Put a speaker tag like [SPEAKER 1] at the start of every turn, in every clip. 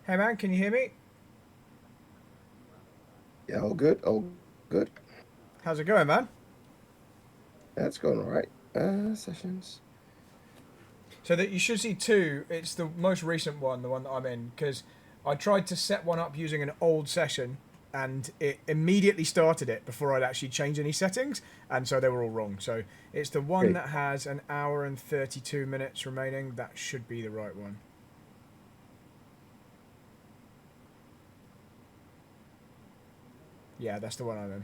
[SPEAKER 1] Hey man, can you hear me?
[SPEAKER 2] Yeah, all good, all good.
[SPEAKER 1] How's it going, man?
[SPEAKER 2] That's going all right. Sessions.
[SPEAKER 1] So that you should see two. It's the most recent one, the one that I'm in, because I tried to set one up using an old session, and it immediately started it before I'd actually changed any settings, and so they were all wrong. So it's the one
[SPEAKER 2] Great.
[SPEAKER 1] that has an hour and 32 minutes remaining. That should be the right one. Yeah, that's the one I'm in.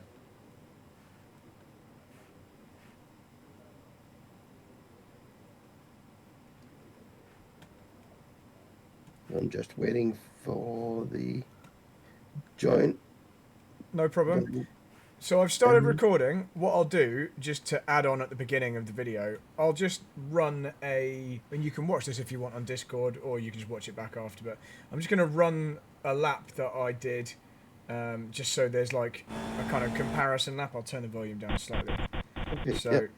[SPEAKER 2] I'm just waiting for the join.
[SPEAKER 1] No problem.
[SPEAKER 2] button.
[SPEAKER 1] So I've started
[SPEAKER 2] Um,
[SPEAKER 1] recording. What I'll do, just to add on at the beginning of the video, I'll just run and you can watch this if you want on Discord, or you can just watch it back after. But I'm just going to run a lap that I did, just so there's like a kind of comparison lap. I'll turn the volume down slightly.
[SPEAKER 2] okay,
[SPEAKER 1] So
[SPEAKER 2] yep.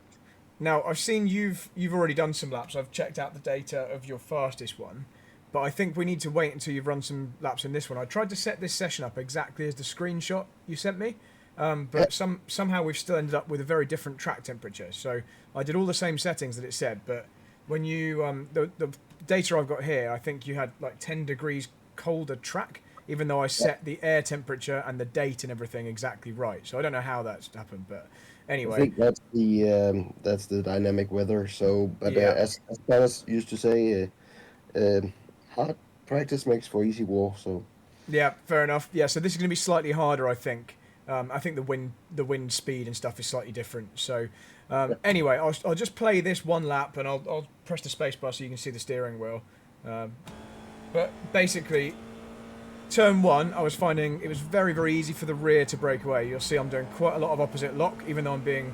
[SPEAKER 1] now I've seen you've already done some laps. I've checked out the data of your fastest one, but I think we need to wait until you've run some laps in this one. I tried to set this session up exactly as the screenshot you sent me, but
[SPEAKER 2] Yep.
[SPEAKER 1] somehow we've still ended up with a very different track temperature. So I did all the same settings that it said, but when you the data I've got here, I think you had like 10 degrees colder track, even though I
[SPEAKER 2] Yep.
[SPEAKER 1] set the air temperature and the date and everything exactly right. So I don't know how that's happened, but
[SPEAKER 2] I
[SPEAKER 1] anyway,
[SPEAKER 2] think that's the dynamic weather. So, but
[SPEAKER 1] yeah.
[SPEAKER 2] as Thomas used to say, hard practice makes for easy war. So,
[SPEAKER 1] Yeah, fair enough. Yeah, so this is going to be slightly harder, I think. I think the wind speed and stuff is slightly different. So
[SPEAKER 2] yep.
[SPEAKER 1] anyway, I'll just play this one lap and I'll press the space bar so you can see the steering wheel. Um, but basically, turn one, I was finding it was very easy for the rear to break away. You'll see I'm doing quite a lot of opposite lock, even though I'm being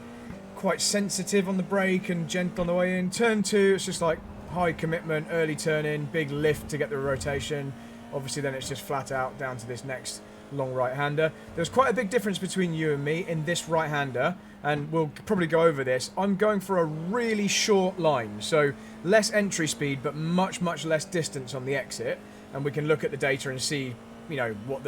[SPEAKER 1] quite sensitive on the brake and gentle on the way in. Turn two, it's just like high commitment, early turn in, big lift to get the rotation. Obviously, then it's just flat out down to this next long right-hander. There's quite a big difference between you and me in this right-hander, and we'll probably go over this. I'm going for a really short line, so less entry speed, but much less distance on the exit. And we can look at the data and see, what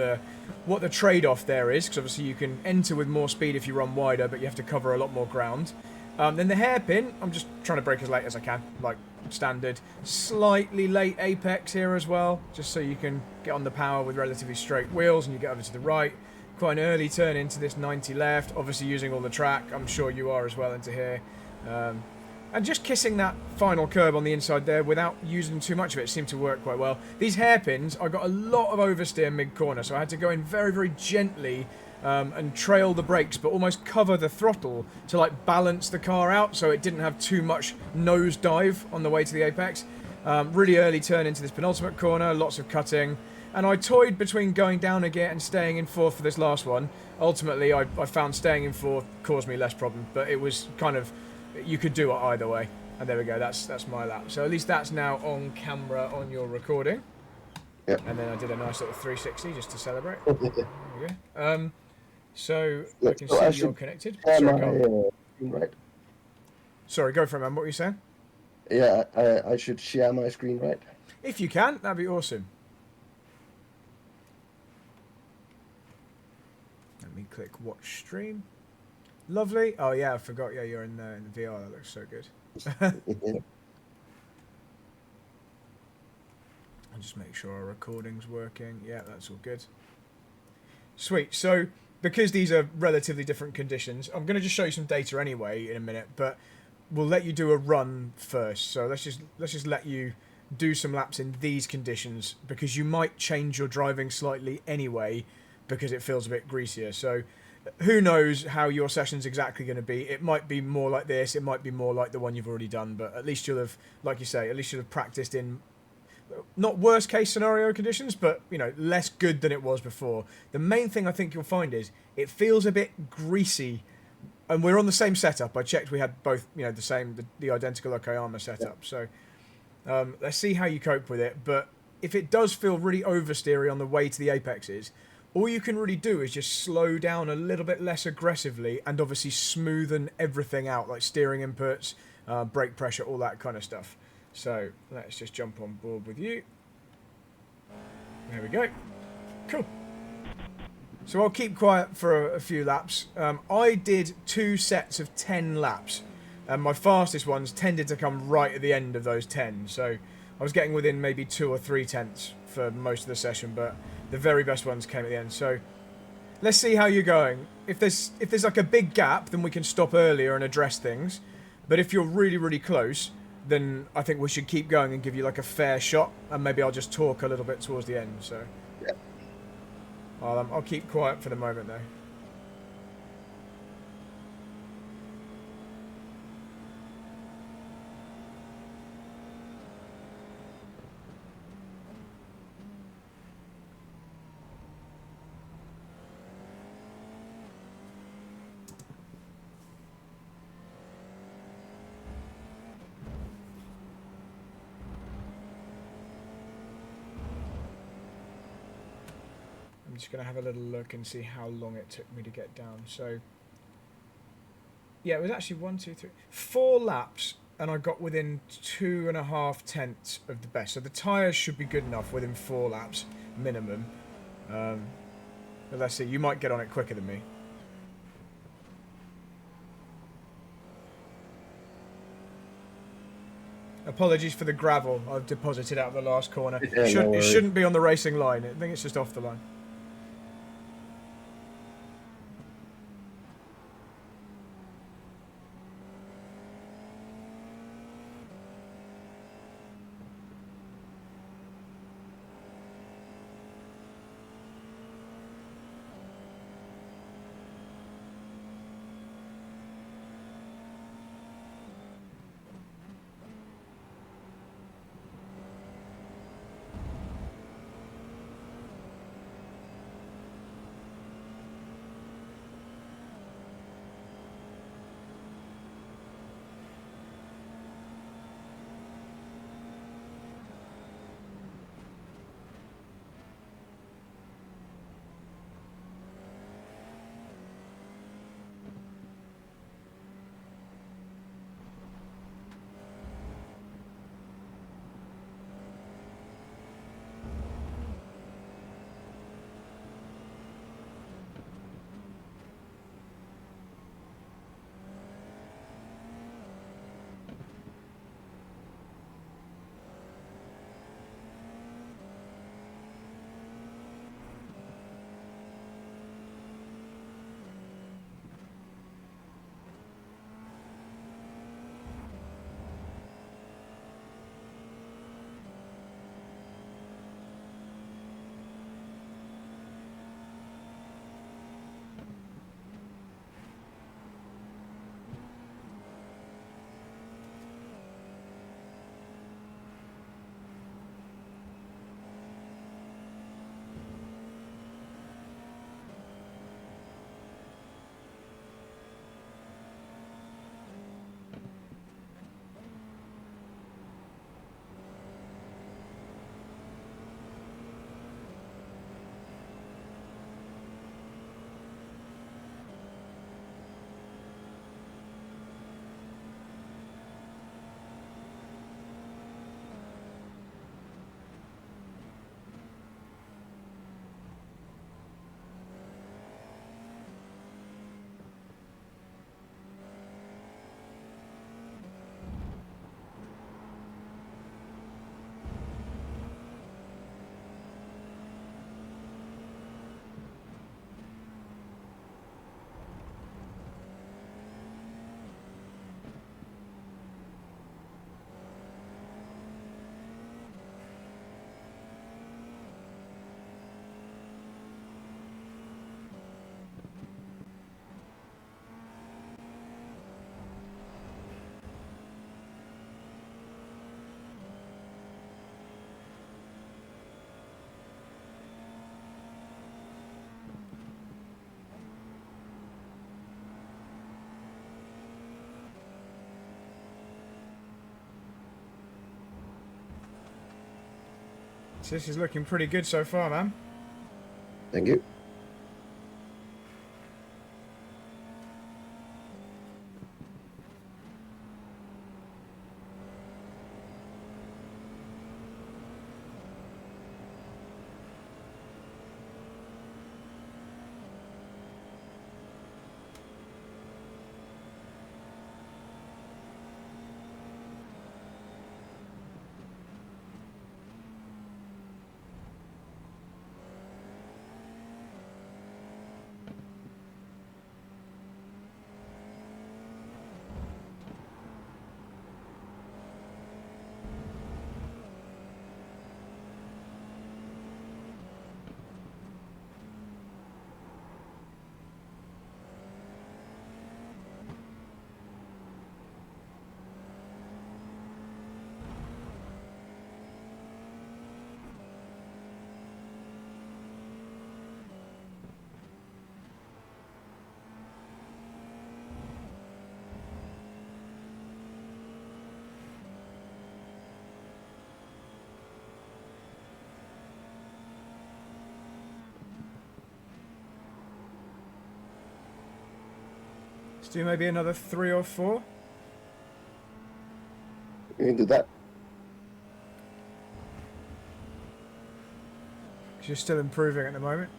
[SPEAKER 1] the trade-off there is, because obviously you can enter with more speed if you run wider, but you have to cover a lot more ground. Then the hairpin, I'm just trying to brake as late as I can, like standard. Slightly late apex here as well, just so you can get on the power with relatively straight wheels and you get over to the right. Quite an early turn into this 90 left, obviously using all the track. I'm sure you are as well into here. Um, and just kissing that final curb on the inside there without using too much of it seemed to work quite well. These hairpins, I got a lot of oversteer mid-corner, so I had to go in very gently and trail the brakes, but almost cover the throttle to like balance the car out so it didn't have too much nose dive on the way to the apex. Really early turn into this penultimate corner, lots of cutting. And I toyed between going down a gear and staying in fourth for this last one. Ultimately, I found staying in fourth caused me less problem, but it was kind of, you could do it either way. And there we go, that's my lap. So at least that's now on camera on your recording.
[SPEAKER 2] Yep.
[SPEAKER 1] And then I did a nice little 360 just to celebrate. There we go. So
[SPEAKER 2] Yeah,
[SPEAKER 1] I can
[SPEAKER 2] so
[SPEAKER 1] see
[SPEAKER 2] I
[SPEAKER 1] you're
[SPEAKER 2] should
[SPEAKER 1] connected.
[SPEAKER 2] share
[SPEAKER 1] Sorry,
[SPEAKER 2] my
[SPEAKER 1] go on.
[SPEAKER 2] screen, right?
[SPEAKER 1] Sorry, go for it, man. What were you saying?
[SPEAKER 2] Yeah, I should share my screen, right?
[SPEAKER 1] If you can, that'd be awesome. Let me click watch stream. Lovely. Oh yeah, I forgot. Yeah, you're in the VR. That looks so good.
[SPEAKER 2] Yeah.
[SPEAKER 1] I'll just make sure our recording's working. Yeah, that's all good. Sweet. So because these are relatively different conditions, I'm going to just show you some data anyway in a minute, but we'll let you do a run first. So let's just let you do some laps in these conditions because you might change your driving slightly anyway because it feels a bit greasier. So who knows how your session's exactly going to be. It might be more like this, it might be more like the one you've already done, but at least you'll have, like you say, at least you'll have practiced in not worst case scenario conditions, but less good than it was before. The main thing I think you'll find is it feels a bit greasy, and we're on the same setup. I checked; we had both, the same, the identical Okayama setup. So let's see how you cope with it. But if it does feel really oversteery on the way to the apexes, all you can really do is just slow down a little bit less aggressively, and obviously smoothen everything out, like steering inputs, brake pressure, all that kind of stuff. So let's just jump on board with you. There we go. Cool. So I'll keep quiet for a few laps. I did 2 sets of 10 laps, and my fastest ones tended to come right at the end of those 10. So I was getting within maybe 2 or 3 tenths for most of the session, but the very best ones came at the end. So let's see how you're going. If there's like a big gap, then we can stop earlier and address things. But if you're really, really close, then I think we should keep going and give you like a fair shot, and maybe I'll just talk a little bit towards the end. So
[SPEAKER 2] Yeah.
[SPEAKER 1] I'll keep quiet for the moment though. I'm just going to have a little look and see how long it took me to get down. So, yeah, it was actually 1, 2, 3, 4 laps, and I got within 2.5 tenths of the best. So the tyres should be good enough within 4 laps minimum. But let's see, you might get on it quicker than me. Apologies for the gravel I've deposited out of the last corner.
[SPEAKER 2] Yeah,
[SPEAKER 1] It shouldn't be on the racing line. I think it's just off the line. So this is looking pretty good so far, man.
[SPEAKER 2] Thank you.
[SPEAKER 1] Let's do maybe another 3 or 4.
[SPEAKER 2] You can do that.
[SPEAKER 1] Because you're still improving at the moment.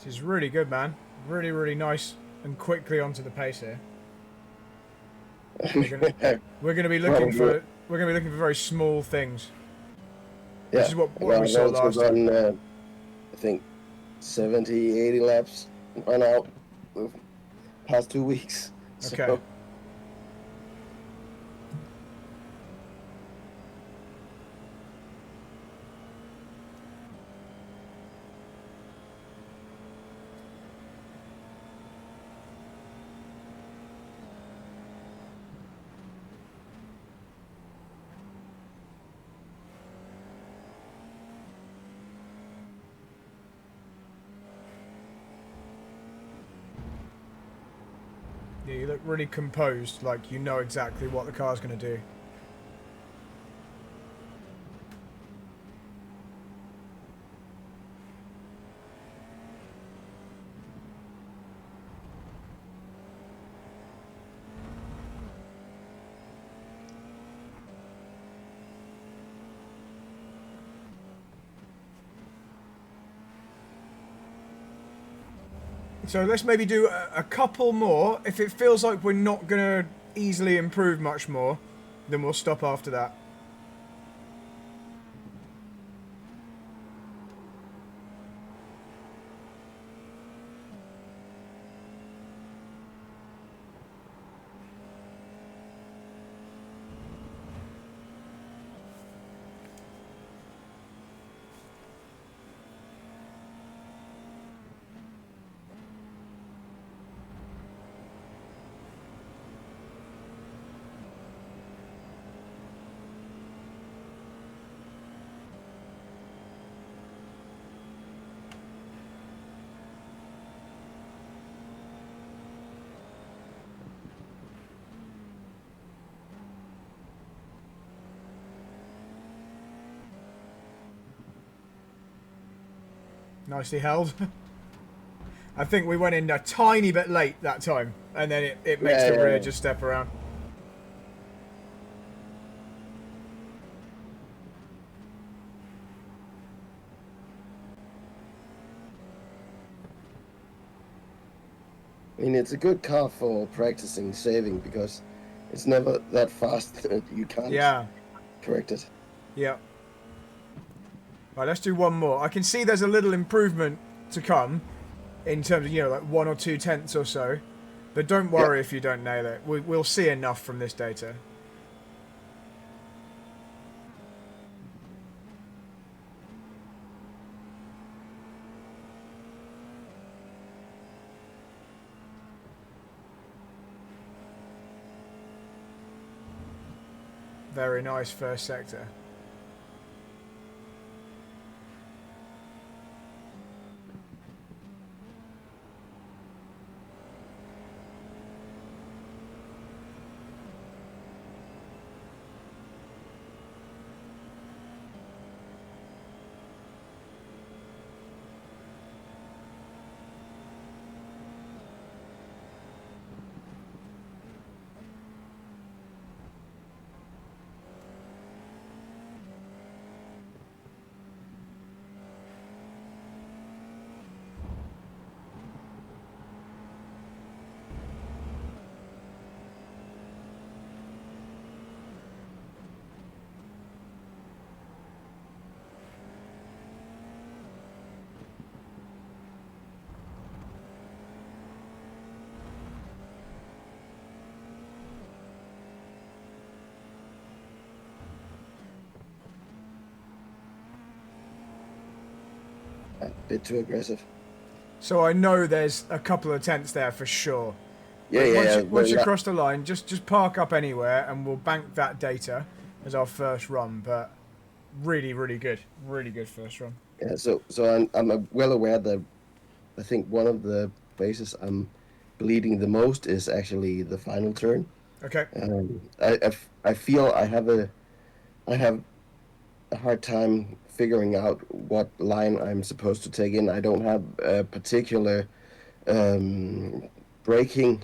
[SPEAKER 1] This is really good, man. Really, really nice and quickly onto the pace here. We're gonna be looking for very small things.
[SPEAKER 2] Yeah,
[SPEAKER 1] Which is what we
[SPEAKER 2] I've
[SPEAKER 1] saw
[SPEAKER 2] also
[SPEAKER 1] last time.
[SPEAKER 2] done, I think, 70, 80 laps run out the past 2 weeks.
[SPEAKER 1] Okay.
[SPEAKER 2] So,
[SPEAKER 1] Yeah, you look really composed, like you know exactly what the car's going to do. So let's maybe do a couple more. If it feels like we're not going to easily improve much more, then we'll stop after that. Nicely held. I think we went in a tiny bit late that time, and then it makes the rear just step around.
[SPEAKER 2] I mean, it's a good car for practicing saving because it's never that fast that you can't correct it.
[SPEAKER 1] Yeah. Right, let's do one more. I can see there's a little improvement to come in terms of, you know, like 1 or 2 tenths or so. But don't worry if you don't nail it. We'll see enough from this data. Very nice first sector.
[SPEAKER 2] A bit too aggressive.
[SPEAKER 1] So I know there's a couple of tenths there for sure.
[SPEAKER 2] Yeah,
[SPEAKER 1] But
[SPEAKER 2] yeah, yeah.
[SPEAKER 1] once you cross the line, just park up anywhere and we'll bank that data as our first run. But really, really good first run.
[SPEAKER 2] Yeah, so I'm well aware that I think one of the places I'm bleeding the most is actually the final turn.
[SPEAKER 1] Okay.
[SPEAKER 2] I feel I have a hard time figuring out what line I'm supposed to take in. I don't have a particular um, braking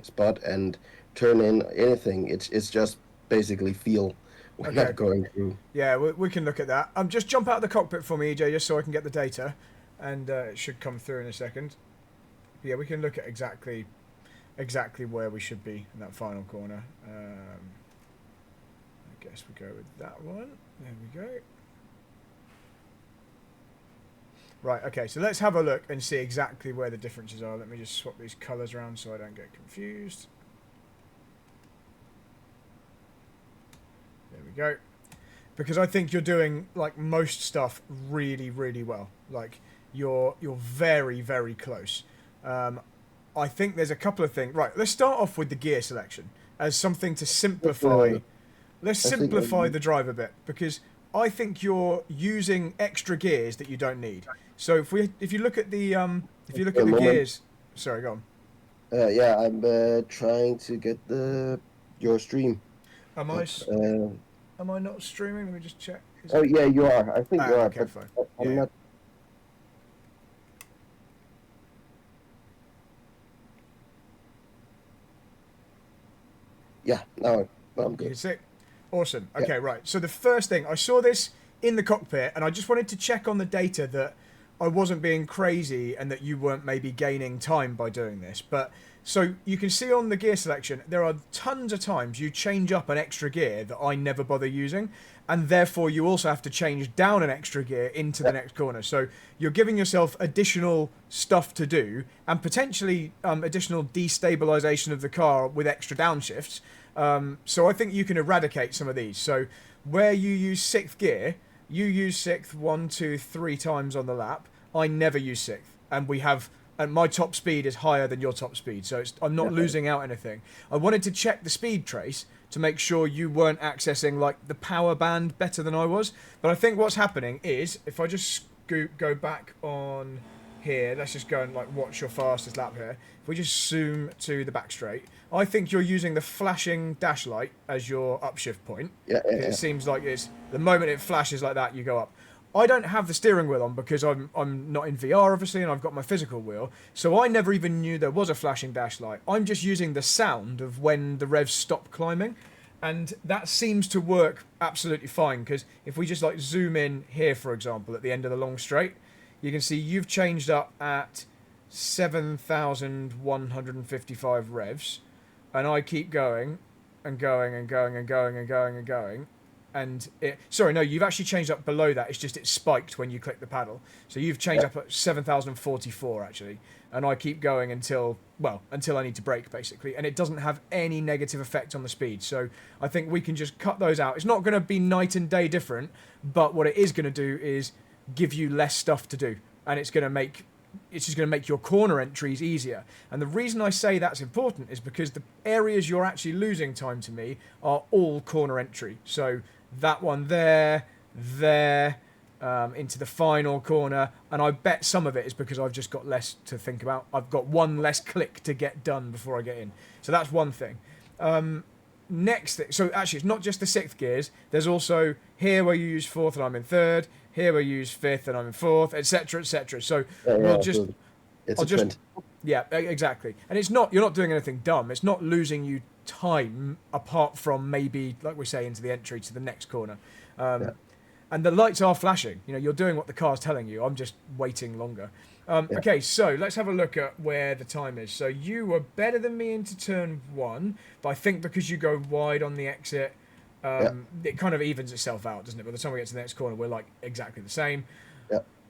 [SPEAKER 2] spot and turn in anything. It's just basically feel when I'm
[SPEAKER 1] Okay.
[SPEAKER 2] going through.
[SPEAKER 1] Yeah, we can look at that. Just jump out of the cockpit for me, EJ, just so I can get the data, and it should come through in a second. Yeah, we can look at exactly where we should be in that final corner. I guess we go with that one. There we go. Right, okay, so let's have a look and see exactly where the differences are. Let me just swap these colours around so I don't get confused. There we go. Because I think you're doing like most stuff really, really well. Like you're very, very close. I think there's a couple of things. Right, let's start off with the gear selection as something to simplify. Let's
[SPEAKER 2] I think
[SPEAKER 1] simplify the drive a bit because I think you're using extra gears that you don't need. So if you look at the gears, sorry, go on.
[SPEAKER 2] Yeah, I'm trying to get your stream.
[SPEAKER 1] Am I
[SPEAKER 2] But,
[SPEAKER 1] am I not streaming? Let me just check.
[SPEAKER 2] oh yeah, you are. I think you are,
[SPEAKER 1] Okay,
[SPEAKER 2] but
[SPEAKER 1] fine.
[SPEAKER 2] I'm
[SPEAKER 1] Yeah.
[SPEAKER 2] not. Yeah, now I'm
[SPEAKER 1] You
[SPEAKER 2] good.
[SPEAKER 1] can see it. Awesome.
[SPEAKER 2] Yeah.
[SPEAKER 1] Okay, right. So the first thing, I saw this in the cockpit, and I just wanted to check on the data that I wasn't being crazy and that you weren't maybe gaining time by doing this. But so you can see on the gear selection, there are tons of times you change up an extra gear that I never bother using, and therefore you also have to change down an extra gear into the next corner. So you're giving yourself additional stuff to do and potentially additional destabilization of the car with extra downshifts. So I think you can eradicate some of these. So where you use sixth gear, you use sixth 1, 2, 3 times on the lap. I never use sixth, and my top speed is higher than your top speed, so I'm not losing out anything. I wanted to check the speed trace to make sure you weren't accessing like the power band better than I was. But I think what's happening is if I just go back on here, let's just go and like watch your fastest lap here. If we just zoom to the back straight, I think you're using the flashing dash light as your upshift point.
[SPEAKER 2] Yeah, yeah,
[SPEAKER 1] It seems like it's the moment it flashes like that, you go up. I don't have the steering wheel on because I'm not in VR obviously, and I've got my physical wheel, so I never even knew there was a flashing dash light. I'm just using the sound of when the revs stop climbing, and that seems to work absolutely fine. Because if we just like zoom in here, for example, at the end of the long straight, you can see you've changed up at 7,155 revs, and I keep going and going and going and going and going and going. And sorry, no, you've actually changed up below that. It's just it's spiked when you click the paddle. So you've changed up at 7,044 actually, and I keep going until I need to brake basically, and it doesn't have any negative effect on the speed. So I think we can just cut those out. It's not going to be night and day different, but what it is going to do is give you less stuff to do, and it's just going to make your corner entries easier. And the reason I say that's important is because the areas you're actually losing time to me are all corner entry. So that one there, into the final corner, and I bet some of it is because I've just got less to think about. I've got one less click to get done before I get in. So that's one thing. Next thing, so actually it's not just the sixth gears. There's also here where you use fourth and I'm in third. Here we use fifth and I'm in fourth, etc., etc. So
[SPEAKER 2] it's a trend.
[SPEAKER 1] Yeah, exactly. And you're not doing anything dumb. It's not losing you time apart from maybe, like we say, into the entry to the next corner. And the lights are flashing. You know, you're doing what the car's telling you. I'm just waiting longer. Okay, so let's have a look at where the time is. So you were better than me into turn 1, but I think because you go wide on the exit, it kind of evens itself out, doesn't it? By the time we get to the next corner, we're like exactly the same.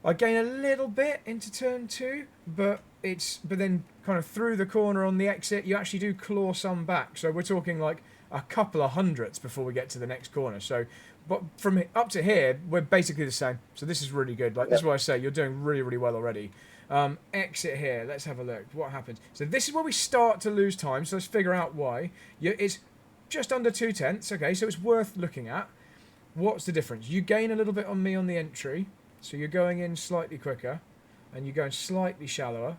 [SPEAKER 1] I gain a little bit into turn 2, but then kind of through the corner on the exit, you actually do claw some back. So we're talking like a couple of hundredths before we get to the next corner. So but from up to here, we're basically the same. So this is really good. Like this is why I say you're doing really, really well already. Exit here. Let's have a look. What happens? So this is where we start to lose time. So let's figure out why. It's just under 2/10. Okay, so it's worth looking at. What's the difference? You gain a little bit on me on the entry. So you're going in slightly quicker. And you're going slightly shallower.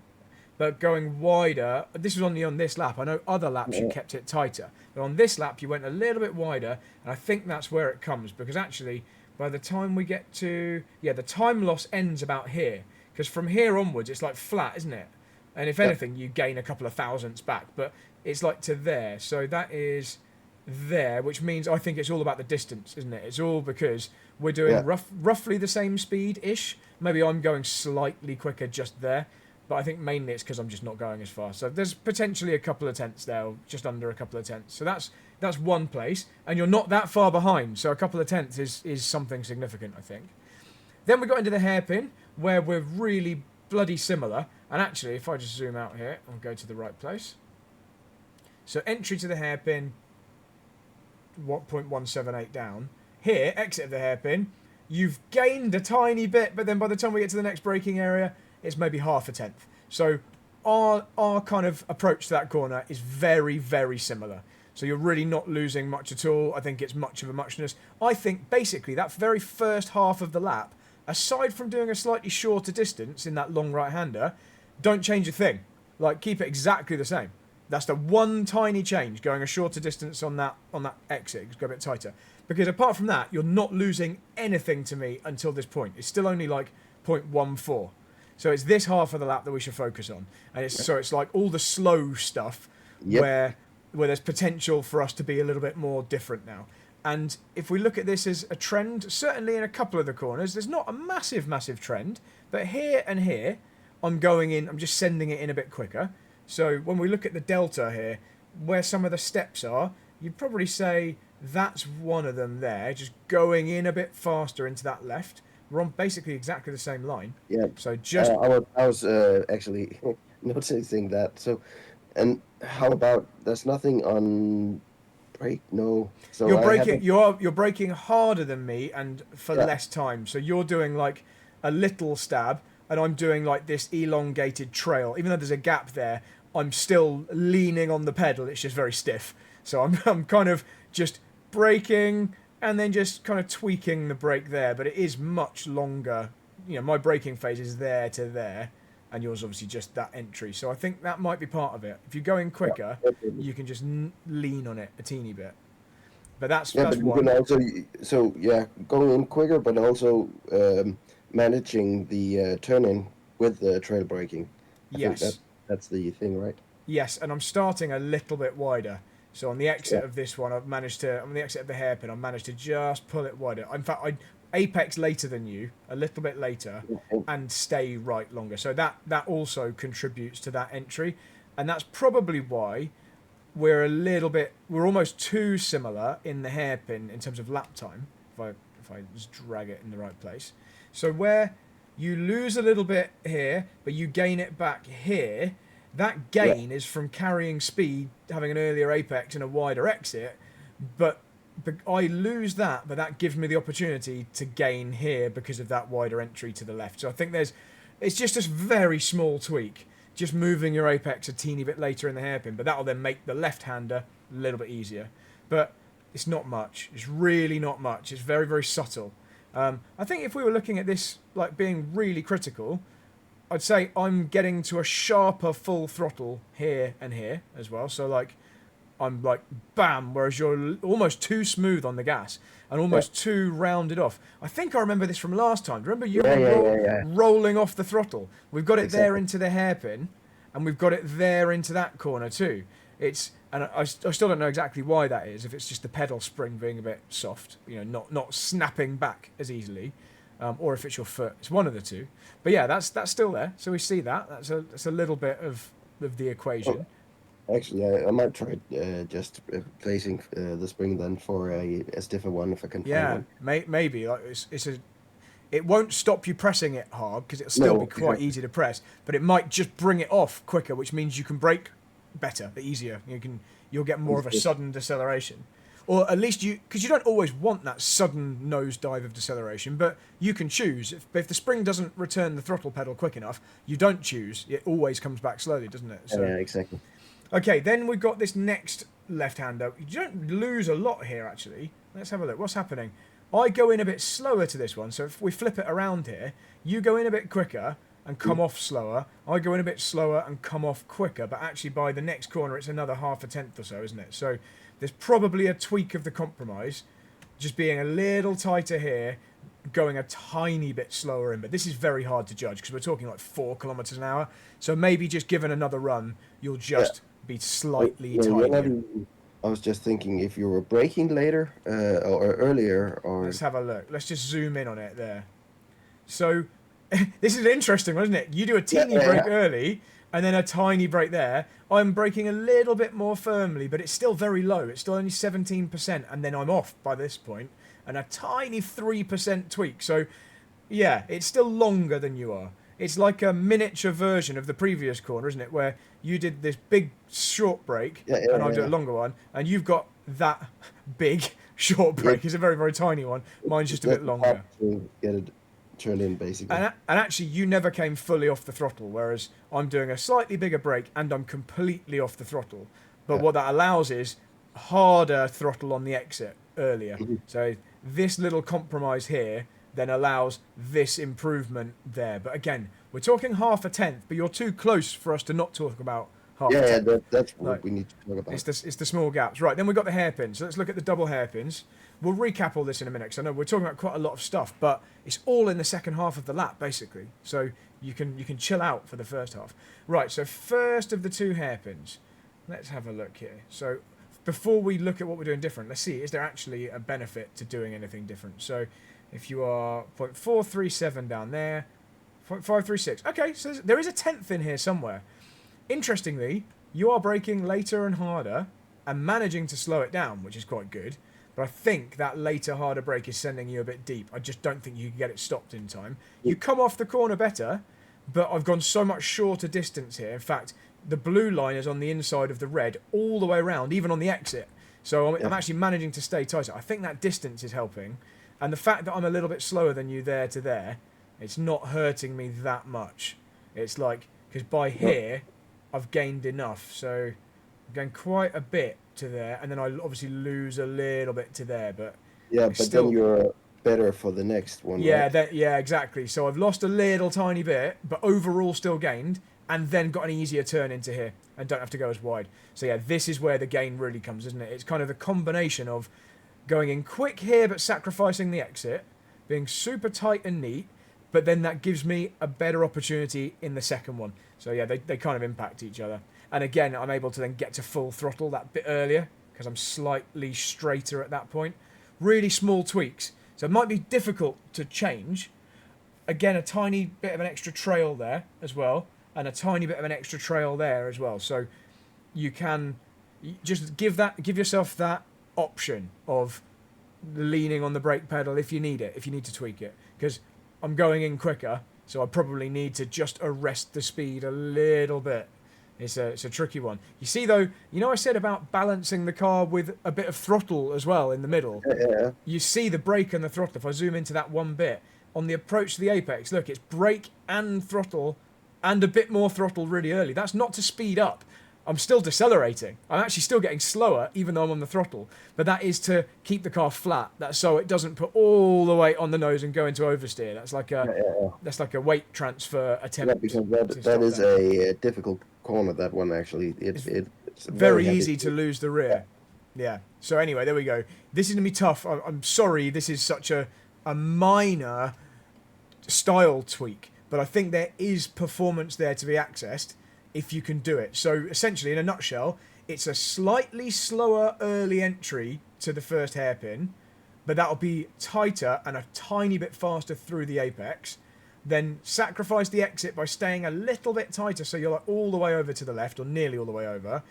[SPEAKER 1] But going wider, this was only on this lap. I know other laps you kept it tighter. But on this lap, you went a little bit wider. And I think that's where it comes. Because actually, by the time we get to... Yeah, the time loss ends about here. Because from here onwards, it's like flat, isn't it? And if anything, you gain a couple of thousandths back. But it's like to there. So that is there, which means I think it's all about the distance, isn't it? It's all because we're doing roughly the same speed-ish. Maybe I'm going slightly quicker just there. But I think mainly it's because I'm just not going as fast. So there's potentially a couple of tenths there, or just under a couple of tenths. So that's one place, and you're not that far behind. So a couple of tenths is something significant, I think. Then we got into the hairpin, where we're really bloody similar. And actually, if I just zoom out here, I'll go to the right place. So entry to the hairpin, 0.178 down. Here, exit of the hairpin, you've gained a tiny bit, but then by the time we get to the next braking area, it's maybe half a tenth. So our kind of approach to that corner is very, very similar. So you're really not losing much at all. I think it's much of a muchness. I think basically that very first half of the lap, aside from doing a slightly shorter distance in that long right-hander, don't change a thing. Like, keep it exactly the same. That's the one tiny change, going a shorter distance on that exit. Just go a bit tighter. Because apart from that, you're not losing anything to me until this point. It's still only like 0.14. So it's this half of the lap that we should focus on. And it's like all the slow stuff where there's potential for us to be a little bit more different now. And if we look at this as a trend, certainly in a couple of the corners, there's not a massive, massive trend. But here and here, I'm just sending it in a bit quicker. So when we look at the delta here, where some of the steps are, you'd probably say that's one of them there, just going in a bit faster into that left. We're on basically exactly the same line.
[SPEAKER 2] Yeah.
[SPEAKER 1] So just
[SPEAKER 2] I was actually noticing that. So, and how about there's nothing on brake? No. So
[SPEAKER 1] you're braking harder than me and for less time. So you're doing like a little stab, and I'm doing like this elongated trail. Even though there's a gap there, I'm still leaning on the pedal. It's just very stiff. So I'm kind of just braking and then just kind of tweaking the brake there. But it is much longer. You know, my braking phase is there to there, and yours obviously just that entry. So I think that might be part of it. If you're going quicker, you can just lean on it a teeny bit. But that's
[SPEAKER 2] but you
[SPEAKER 1] one.
[SPEAKER 2] can also going in quicker, but also managing the turn-in with the trail braking. I think that's the thing, right?
[SPEAKER 1] Yes, and I'm starting a little bit wider. So on the exit of this one, on the exit of the hairpin, I managed to just pull it wider. In fact, I apex later than you, a little bit later, and stay right longer. So that also contributes to that entry. And that's probably why we're almost too similar in the hairpin in terms of lap time, if I just drag it in the right place. So where you lose a little bit here, but you gain it back here, that gain is from carrying speed, having an earlier apex and a wider exit, but I lose that, but that gives me the opportunity to gain here because of that wider entry to the left. So I think it's just a very small tweak, just moving your apex a teeny bit later in the hairpin, but that'll then make the left-hander a little bit easier. But it's not much. It's really not much. It's very, very subtle. I think if we were looking at this like being really critical, I'd say I'm getting to a sharper full throttle here and here as well. So like I'm like bam, whereas you're almost too smooth on the gas and almost too rounded off. I think I remember this from last time. Remember you were rolling off the throttle. We've got it there into the hairpin, and we've got it there into that corner too. And I still don't know exactly why that is. If it's just the pedal spring being a bit soft, you know, not snapping back as easily, or if it's your foot. It's one of the two. But yeah, that's still there. So we see that. That's a little bit of the equation.
[SPEAKER 2] Oh, actually, I might try just placing the spring then for a stiffer one if I can find one.
[SPEAKER 1] Maybe like it won't stop you pressing it hard because it'll still be quite easy to press, but it might just bring it off quicker, which means you can brake better, easier. You'll get more of a sudden deceleration. Or at least because you don't always want that sudden nosedive of deceleration, but you can choose. If the spring doesn't return the throttle pedal quick enough, you don't choose. It always comes back slowly, doesn't it? So,
[SPEAKER 2] Yeah, exactly.
[SPEAKER 1] okay, then we've got this next left-hander. You don't lose a lot here, actually. Let's have a look. What's happening? I go in a bit slower to this one, so if we flip it around here, you go in a bit quicker and come off slower. I go in a bit slower and come off quicker, but actually by the next corner it's another half a tenth or so, isn't it? So there's probably a tweak of the compromise, just being a little tighter here, going a tiny bit slower in, but this is very hard to judge because we're talking like 4 kilometers an hour. So maybe just given another run, you'll just be slightly tighter.
[SPEAKER 2] I was just thinking if you were braking later or earlier, or
[SPEAKER 1] Let's have a look. Let's just zoom in on it there. So this is interesting, isn't it? You do a teeny brake early and then a tiny brake there. I'm braking a little bit more firmly, but it's still very low. It's still only 17%, and then I'm off by this point, and a tiny 3% tweak. So, yeah, it's still longer than you are. It's like a miniature version of the previous corner, isn't it? Where you did this big short brake, and I do a longer one, and you've got that big short brake. It's a very, very tiny one. Mine's just a bit longer.
[SPEAKER 2] To get it turned in, basically.
[SPEAKER 1] And actually, you never came fully off the throttle, whereas I'm doing a slightly bigger brake and I'm completely off the throttle. But what that allows is harder throttle on the exit earlier. So this little compromise here then allows this improvement there. But again, we're talking half a tenth, but you're too close for us to not talk about half a tenth.
[SPEAKER 2] That's what we need to talk about.
[SPEAKER 1] It's the small gaps. Right, then we've got the hairpins. So let's look at the double hairpins. We'll recap all this in a minute, because I know we're talking about quite a lot of stuff, but it's all in the second half of the lap, basically. So you can chill out for the first half. Right, so first of the 2 hairpins. Let's have a look here. So before we look at what we're doing different, let's see, is there actually a benefit to doing anything different? So if you are 0.437 down there, 0.536. Okay, so there is a tenth in here somewhere. Interestingly, you are braking later and harder and managing to slow it down, which is quite good. But I think that later, harder brake is sending you a bit deep. I just don't think you can get it stopped in time. You come off the corner better, but I've gone so much shorter distance here. In fact, the blue line is on the inside of the red all the way around, even on the exit. So I'm actually managing to stay tighter. I think that distance is helping. And the fact that I'm a little bit slower than you there to there, it's not hurting me that much. It's like, because by here, I've gained enough. So I've gained quite a bit to there, and then I obviously lose a little bit to there, but
[SPEAKER 2] then you're better for the next one.
[SPEAKER 1] Right? Yeah, exactly. So I've lost a little tiny bit, but overall still gained, and then got an easier turn into here, and don't have to go as wide. So yeah, this is where the gain really comes, isn't it? It's kind of the combination of going in quick here, but sacrificing the exit, being super tight and neat, but then that gives me a better opportunity in the second one. So yeah, they kind of impact each other. And again, I'm able to then get to full throttle that bit earlier because I'm slightly straighter at that point. Really small tweaks. So it might be difficult to change. Again, a tiny bit of an extra trail there as well, and a tiny bit of an extra trail there as well. So you can just give yourself that option of leaning on the brake pedal if you need it, if you need to tweak it. Because I'm going in quicker, so I probably need to just arrest the speed a little bit. It's a tricky one. You see, though, I said about balancing the car with a bit of throttle as well in the middle.
[SPEAKER 2] Yeah.
[SPEAKER 1] You see the brake and the throttle. If I zoom into that one bit, on the approach to the apex, look, it's brake and throttle and a bit more throttle really early. That's not to speed up. I'm still decelerating. I'm actually still getting slower, even though I'm on the throttle. But that is to keep the car flat. That's so it doesn't put all the weight on the nose and go into oversteer. That's like a weight transfer attempt.
[SPEAKER 2] Yeah, because that is a difficult corner. That one actually, it's
[SPEAKER 1] very easy to lose the rear. Yeah. So anyway, there we go. This is gonna be tough. I'm sorry. This is such a minor style tweak, but I think there is performance there to be accessed if you can do it. So essentially, in a nutshell, it's a slightly slower early entry to the first hairpin, but that'll be tighter and a tiny bit faster through the apex. Then sacrifice the exit by staying a little bit tighter, so you're like all the way over to the left, or nearly all the way over.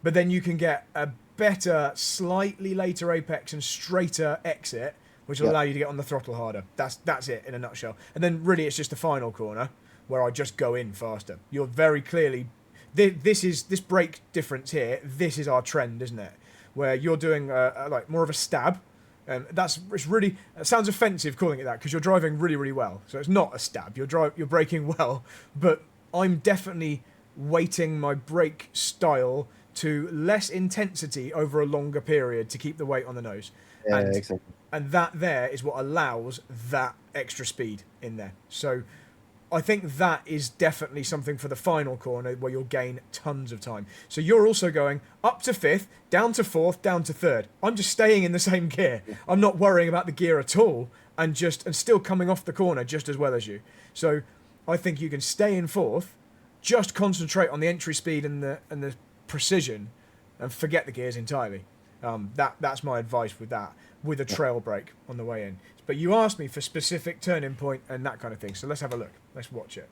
[SPEAKER 1] But then you can get a better, slightly later apex and straighter exit, which will allow you to get on the throttle harder. That's it in a nutshell. And then really it's just the final corner, where I just go in faster. You're very clearly... This brake difference here, this is our trend, isn't it? where you're doing like more of a stab. And it's really, it sounds offensive calling it that because you're driving really, really well. So it's not a stab. You're braking well, but I'm definitely weighting my brake style to less intensity over a longer period to keep the weight on the nose.
[SPEAKER 2] Yeah,
[SPEAKER 1] And
[SPEAKER 2] exactly.
[SPEAKER 1] and that there is what allows that extra speed in there. So I think that is definitely something for the final corner where you'll gain tons of time. So you're also going up to fifth, down to fourth, down to third. I'm just staying in the same gear. I'm not worrying about the gear at all, and still coming off the corner just as well as you. So I think you can stay in fourth, just concentrate on the entry speed and the precision, and forget the gears entirely. That's my advice with that, with a trail brake on the way in. But you asked me for specific turning point and that kind of thing, so let's have a look. Let's watch it.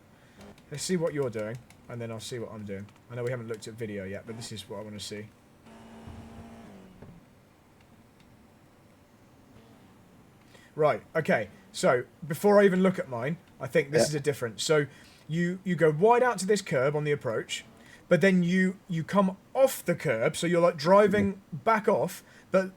[SPEAKER 1] Let's see what you're doing, and then I'll see what I'm doing. I know we haven't looked at video yet, but this is what I want to see. Right, okay. So, before I even look at mine, I think this is a difference. So, you go wide out to this curb on the approach, but then you come off the curb, so you're like driving back off, but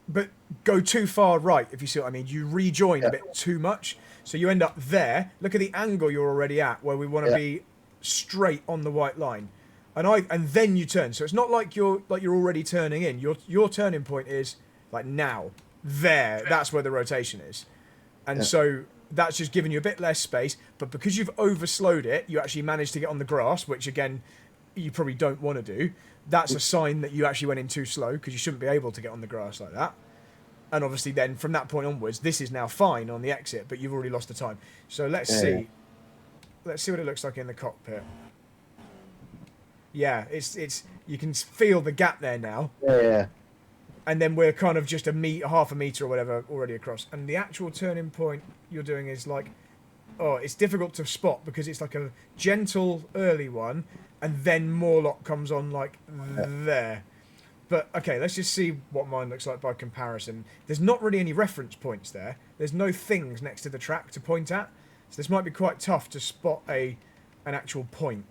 [SPEAKER 1] go too far right, if you see what I mean. You rejoin a bit too much, so you end up there. Look at the angle you're already at, where we want to be straight on the white line, and then you turn. So it's not like you're already turning in. Your turning point is like now, there. That's where the rotation is, and so that's just giving you a bit less space. But because you've overslowed it, you actually managed to get on the grass, which again, you probably don't want to do. That's a sign that you actually went in too slow, because you shouldn't be able to get on the grass like that. And obviously then from that point onwards, this is now fine on the exit, but you've already lost the time. So let's see. Let's see what it looks like in the cockpit. Yeah, it's you can feel the gap there now.
[SPEAKER 2] Yeah.
[SPEAKER 1] And then we're kind of just half a meter or whatever already across. And the actual turning point you're doing is like, it's difficult to spot because it's like a gentle early one, and then Morlock comes on like there. But okay, let's just see what mine looks like by comparison. There's not really any reference points there. There's no things next to the track to point at, so this might be quite tough to spot an actual point.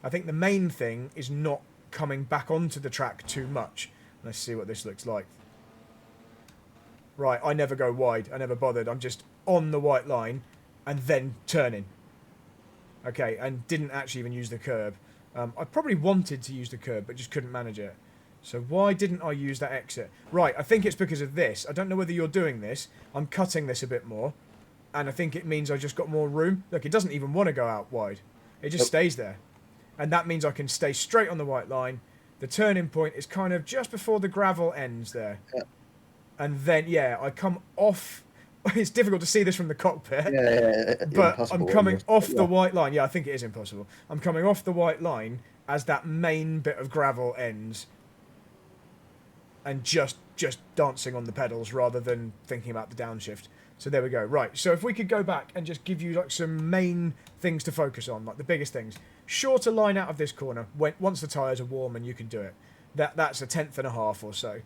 [SPEAKER 1] I think the main thing is not coming back onto the track too much. Let's see what this looks like. Right, I never go wide. I never bothered. I'm just on the white line and then turning. Okay, and didn't actually even use the curb. I probably wanted to use the curb, but just couldn't manage it. So why didn't I use that exit? Right, I think it's because of this. I don't know whether you're doing this. I'm cutting this a bit more, and I think it means I just got more room. Look, it doesn't even want to go out wide. It just stays there. And that means I can stay straight on the white line. The turning point is kind of just before the gravel ends there.
[SPEAKER 2] Yeah.
[SPEAKER 1] And then, I come off. It's difficult to see this from the cockpit. But I'm coming off the white line. Yeah, I think it is impossible. I'm coming off the white line as that main bit of gravel ends. And just dancing on the pedals rather than thinking about the downshift. So there we go. Right, so if we could go back and just give you like some main things to focus on, like the biggest things. Shorter line out of this corner once the tyres are warm and you can do it. That's a tenth and a half or so.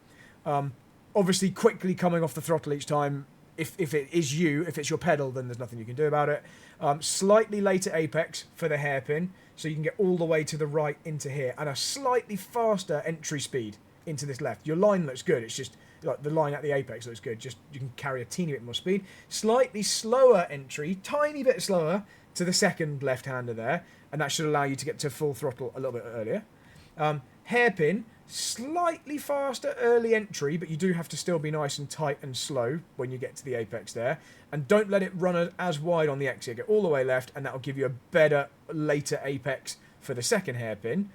[SPEAKER 1] Obviously, quickly coming off the throttle each time. If it is if it's your pedal, then there's nothing you can do about it. Slightly later apex for the hairpin, so you can get all the way to the right into here. And a slightly faster entry speed into this left. Your line looks good. It's just like the line at the apex looks good. Just you can carry a teeny bit more speed. Slightly slower entry, tiny bit slower to the second left-hander there, and that should allow you to get to full throttle a little bit earlier. Hairpin, slightly faster early entry, but you do have to still be nice and tight and slow when you get to the apex there. And don't let it run as wide on the exit. Get all the way left, and that will give you a better later apex for the second hairpin.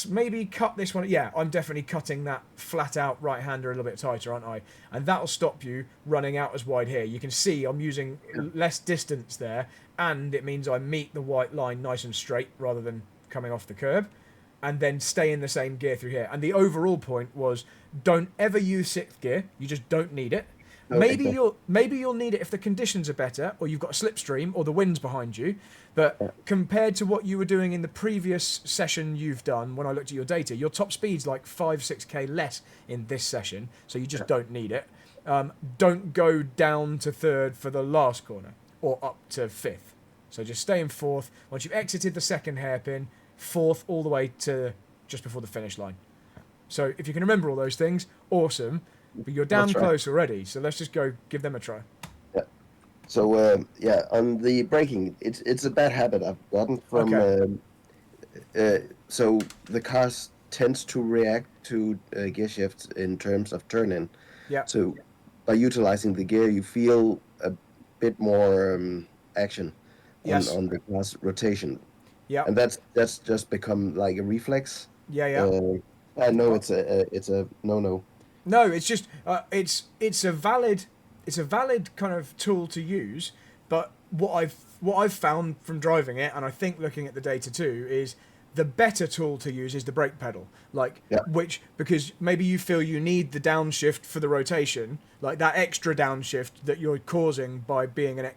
[SPEAKER 1] Maybe cut this one. Yeah, I'm definitely cutting that flat out right-hander a little bit tighter, aren't I? And that'll stop you running out as wide here. You can see I'm using less distance there, and it means I meet the white line nice and straight rather than coming off the curb, and then stay in the same gear through here. And the overall point was, don't ever use sixth gear. You just don't need it. Maybe you'll need it if the conditions are better, or you've got a slipstream, or the wind's behind you. But compared to what you were doing in the previous session you've done, when I looked at your data, your top speed's like 5-6k less in this session, so you just don't need it. Don't go down to third for the last corner, or up to fifth. So just stay in fourth. Once you've exited the second hairpin, fourth all the way to just before the finish line. So if you can remember all those things, awesome. But you're damn
[SPEAKER 2] That's right.
[SPEAKER 1] close already. So let's just go give them a try.
[SPEAKER 2] Yeah. So yeah, on the braking, it's a bad habit I've gotten from.
[SPEAKER 1] Okay.
[SPEAKER 2] So the cars tends to react to gear shifts in terms of turn in.
[SPEAKER 1] Yeah.
[SPEAKER 2] So by utilizing the gear, you feel a bit more action
[SPEAKER 1] Yes.
[SPEAKER 2] on the car's rotation,
[SPEAKER 1] Yeah.
[SPEAKER 2] and that's just become like a reflex.
[SPEAKER 1] Yeah. Yeah.
[SPEAKER 2] Uh, I know
[SPEAKER 1] Oh,
[SPEAKER 2] it's a no.
[SPEAKER 1] no, it's just it's a valid kind of tool to use, but what I've found from driving it, and I think looking at the data too, is the better tool to use is the brake pedal. Like
[SPEAKER 2] Yeah,
[SPEAKER 1] which because maybe you feel you need the downshift for the rotation, like that extra downshift that you're causing by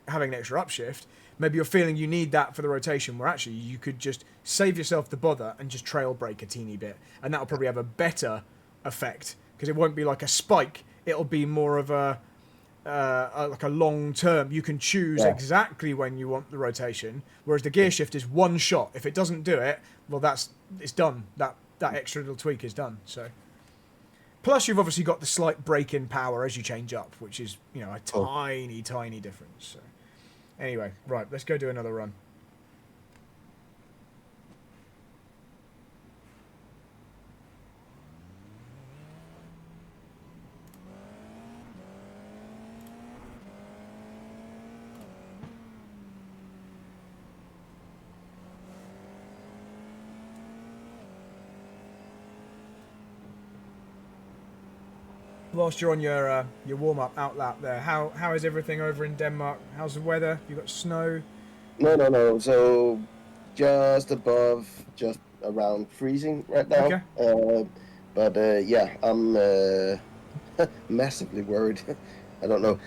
[SPEAKER 1] having an extra upshift. Maybe you're feeling you need that for the rotation, where actually you could just save yourself the bother and just trail brake a teeny bit, and that'll probably have a better effect because it won't be like a spike. It'll be more of like a long term. You can choose
[SPEAKER 2] yeah.
[SPEAKER 1] exactly when you want the rotation, whereas the gear shift is one shot. If it doesn't do it, well, it's done. That extra little tweak is done. So, plus you've obviously got the slight break in power as you change up, which is a
[SPEAKER 2] Oh.
[SPEAKER 1] tiny difference. So, anyway, right, let's go do another run. Whilst you're on your warm up out lap there, how is everything over in Denmark? How's the weather? You got snow?
[SPEAKER 2] No. So just above, just around freezing right now.
[SPEAKER 1] Okay.
[SPEAKER 2] But yeah, I'm massively worried. I don't know.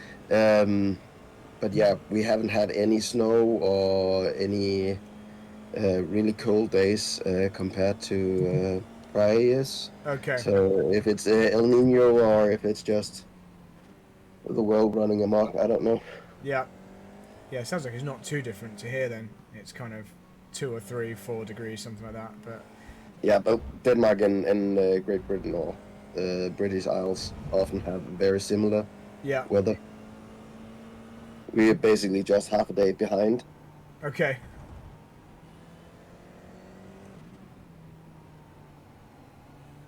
[SPEAKER 2] But yeah, we haven't had any snow or any really cold days compared to prior years.
[SPEAKER 1] Okay.
[SPEAKER 2] So if it's El Nino or if it's just the world running amok, I don't know.
[SPEAKER 1] Yeah. Yeah, it sounds like it's not too different to here then. It's kind of 2 or 3, 4 degrees, something like that. But
[SPEAKER 2] Yeah, but Denmark and Great Britain or the British Isles often have very similar
[SPEAKER 1] yeah,
[SPEAKER 2] weather. We're basically just half a day behind.
[SPEAKER 1] okay.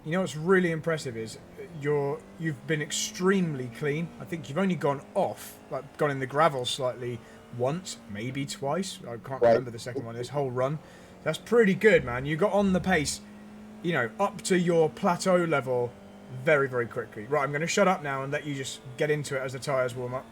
[SPEAKER 1] You know what's really impressive is you've been extremely clean. I think you've only gone off, like gone in the gravel slightly once, maybe twice. I can't
[SPEAKER 2] Right.
[SPEAKER 1] remember the second one. This whole run, that's pretty good, man. You got on the pace, up to your plateau level, very quickly. Right, I'm going to shut up now and let you just get into it as the tyres warm up.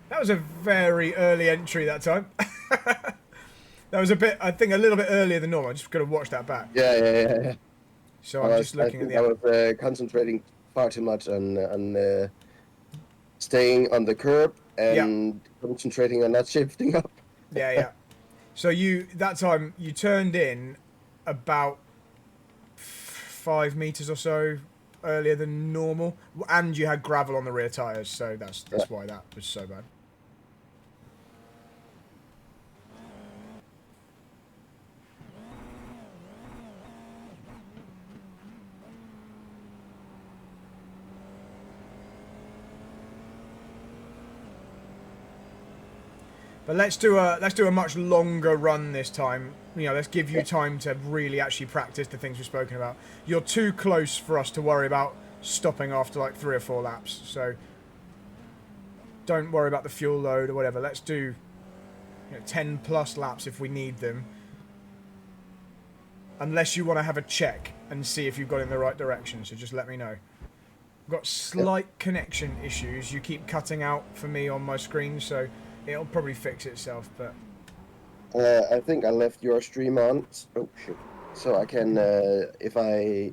[SPEAKER 1] That was a very early entry that time. That was I think, a little bit earlier than normal. I just got to watch that back.
[SPEAKER 2] Yeah.
[SPEAKER 1] So I'm just
[SPEAKER 2] I
[SPEAKER 1] looking at
[SPEAKER 2] think
[SPEAKER 1] the
[SPEAKER 2] I
[SPEAKER 1] app.
[SPEAKER 2] was concentrating far too much on staying on the curb
[SPEAKER 1] Yeah,
[SPEAKER 2] and concentrating on not shifting up.
[SPEAKER 1] yeah. So that time you turned in about 5 meters or so earlier than normal, and you had gravel on the rear tires, so
[SPEAKER 2] Yeah.
[SPEAKER 1] that's why that was so bad. But let's do a much longer run this time. You know, let's give you time to really actually practice the things we've spoken about. You're too close for us to worry about stopping after like 3 or 4 laps. So don't worry about the fuel load or whatever. Let's do 10 plus laps if we need them. Unless you want to have a check and see if you've got in the right direction. So just let me know. I've got slight connection issues. You keep cutting out for me on my screen, so it'll probably fix itself. But
[SPEAKER 2] I think I left your stream on. Oh shit! So I can, if I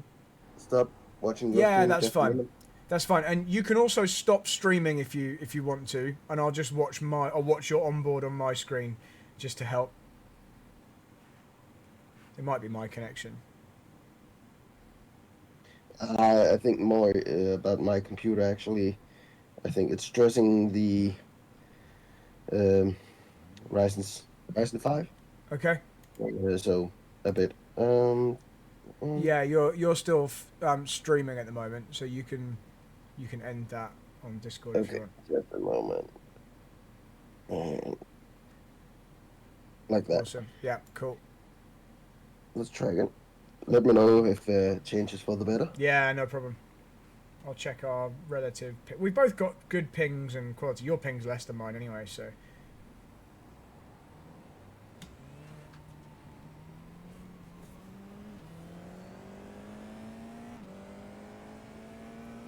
[SPEAKER 2] stop watching your stream,
[SPEAKER 1] that's
[SPEAKER 2] just a
[SPEAKER 1] fine.
[SPEAKER 2] moment.
[SPEAKER 1] That's fine. And you can also stop streaming if you want to, and I'll just watch your onboard on my screen, just to help. It might be my connection.
[SPEAKER 2] I think more about my computer actually. I think it's stressing the Ryzen 5.
[SPEAKER 1] Okay.
[SPEAKER 2] So a bit.
[SPEAKER 1] Yeah, you're still streaming at the moment, so you can end that on Discord if you
[SPEAKER 2] Okay,
[SPEAKER 1] want.
[SPEAKER 2] just a moment. Like that.
[SPEAKER 1] Awesome. Yeah, cool.
[SPEAKER 2] Let's try again. Let me know if changes for the better.
[SPEAKER 1] Yeah, no problem. I'll check our relative. We've both got good pings and quality. Your ping's less than mine anyway, so.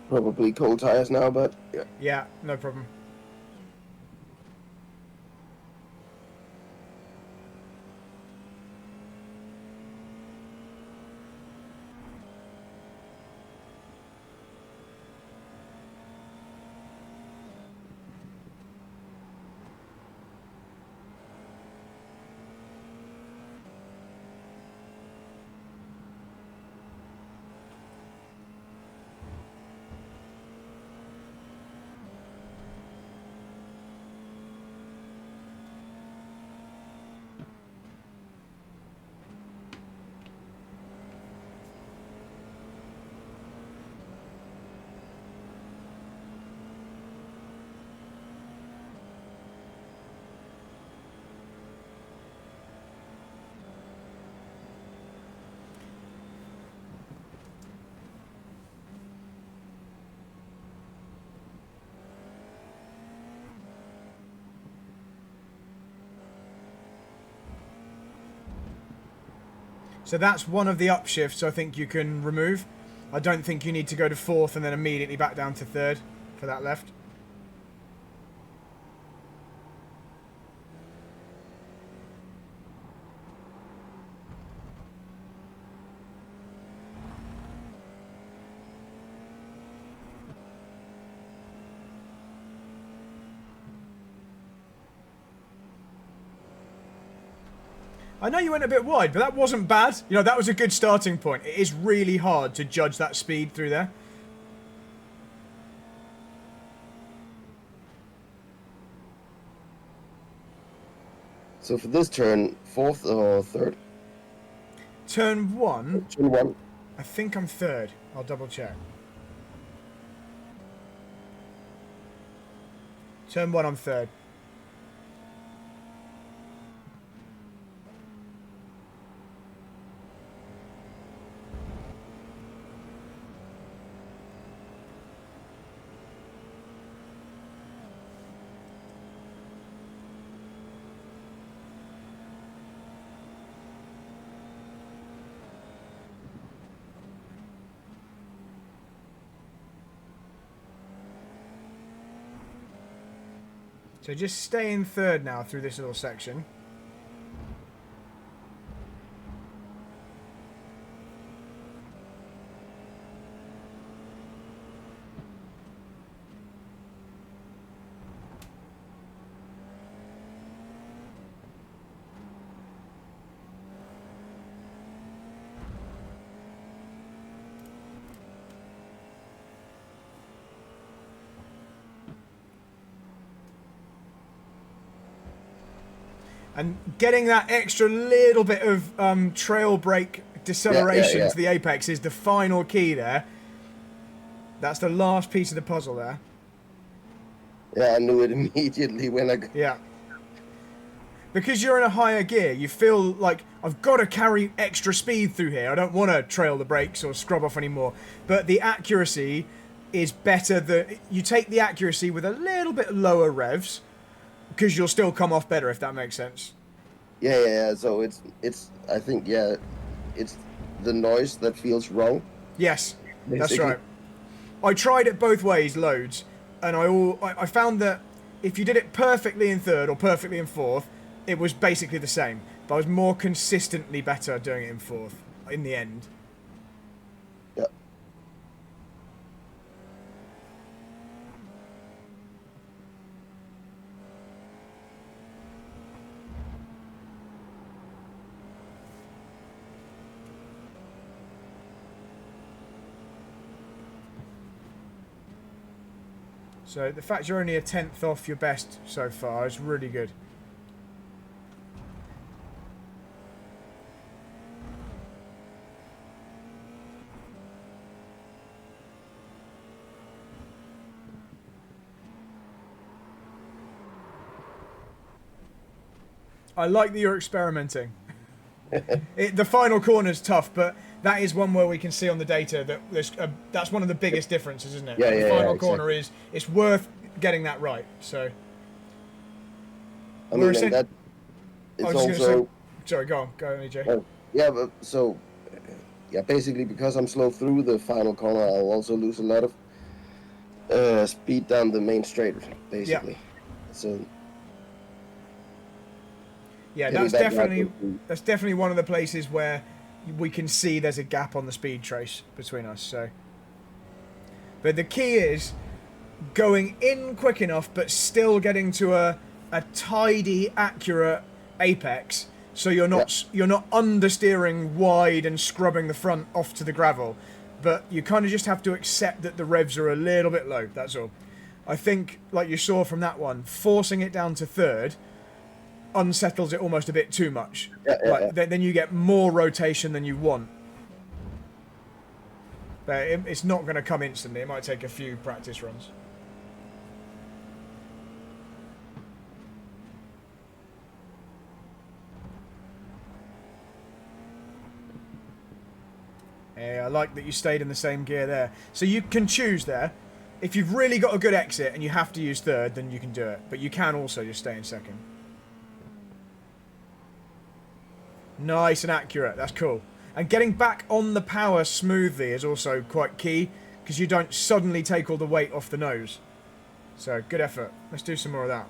[SPEAKER 2] Probably cold tires now, but yeah.
[SPEAKER 1] Yeah, no problem. So that's one of the upshifts I think you can remove. I don't think you need to go to 4th and then immediately back down to 3rd for that left. I know you went a bit wide, but that wasn't bad. You know, that was a good starting point. It is really hard to judge that speed through there.
[SPEAKER 2] So for this turn, 4th or 3rd?
[SPEAKER 1] Turn 1,
[SPEAKER 2] Turn 1.
[SPEAKER 1] I think I'm 3rd. I'll double check. Turn 1, I'm 3rd. So just stay in 3rd now through this little section. And getting that extra little bit of trail brake deceleration to the apex is the final key there. That's the last piece of the puzzle there.
[SPEAKER 2] Yeah, I knew it immediately when I...
[SPEAKER 1] Yeah. because you're in a higher gear, you feel like I've got to carry extra speed through here. I don't want to trail the brakes or scrub off anymore. But the accuracy is better. You take the accuracy with a little bit lower revs because you'll still come off better, if that makes sense.
[SPEAKER 2] Yeah. So it's I think it's the noise that feels wrong.
[SPEAKER 1] Yes, that's
[SPEAKER 2] Basically.
[SPEAKER 1] right. I tried it both ways loads, and I found that if you did it perfectly in third or perfectly in fourth, it was basically the same. But I was more consistently better doing it in fourth in the end.
[SPEAKER 2] Yeah.
[SPEAKER 1] So the fact you're only a tenth off your best so far is really good. I like that you're experimenting. The final corner's tough, but that is one where we can see on the data that that's one of the biggest differences, isn't it?
[SPEAKER 2] Yeah,
[SPEAKER 1] the final
[SPEAKER 2] exactly.
[SPEAKER 1] corner it's worth getting that right. So
[SPEAKER 2] I mean, and that
[SPEAKER 1] I
[SPEAKER 2] it's
[SPEAKER 1] was just going to
[SPEAKER 2] also.
[SPEAKER 1] say, sorry, go on, AJ.
[SPEAKER 2] Yeah, but so yeah, basically because I'm slow through the final corner, I'll also lose a lot of speed down the main straight, basically.
[SPEAKER 1] Yeah.
[SPEAKER 2] So
[SPEAKER 1] Yeah,
[SPEAKER 2] getting back halfway through.
[SPEAKER 1] that's definitely one of the places where we can see there's a gap on the speed trace between us. So, but the key is going in quick enough, but still getting to a tidy, accurate apex. So you're not understeering wide and scrubbing the front off to the gravel, but you kind of just have to accept that the revs are a little bit low. That's all. I think, like you saw from that one, forcing it down to third unsettles it almost a bit too much. Then you get more rotation than you want. But it's not going to come instantly. It might take a few practice runs. Yeah, I like that you stayed in the same gear there. So you can choose there. If you've really got a good exit and you have to use third, then you can do it. But you can also just stay in second. Nice and accurate. That's cool. And getting back on the power smoothly is also quite key, because you don't suddenly take all the weight off the nose. So, good effort. Let's do some more of that.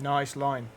[SPEAKER 1] Nice line.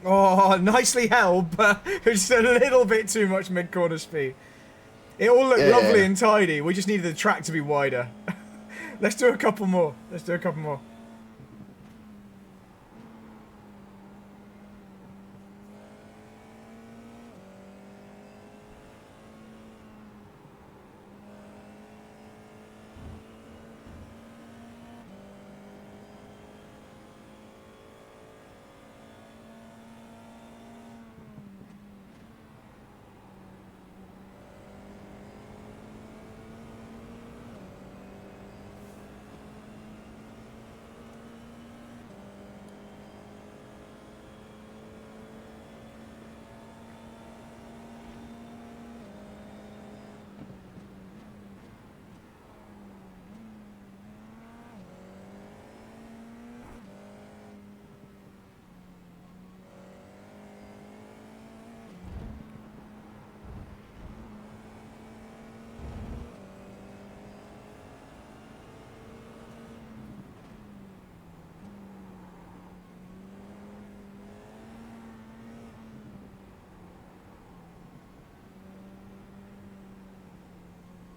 [SPEAKER 1] Oh, nicely held, but it's a little bit too much mid-corner speed. It all looked lovely
[SPEAKER 2] Yeah.
[SPEAKER 1] and tidy. We just needed the track to be wider. Let's do a couple more. Let's do a couple more.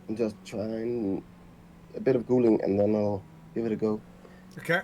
[SPEAKER 2] I'm just trying a bit of cooling, and then I'll give it a go.
[SPEAKER 1] Okay.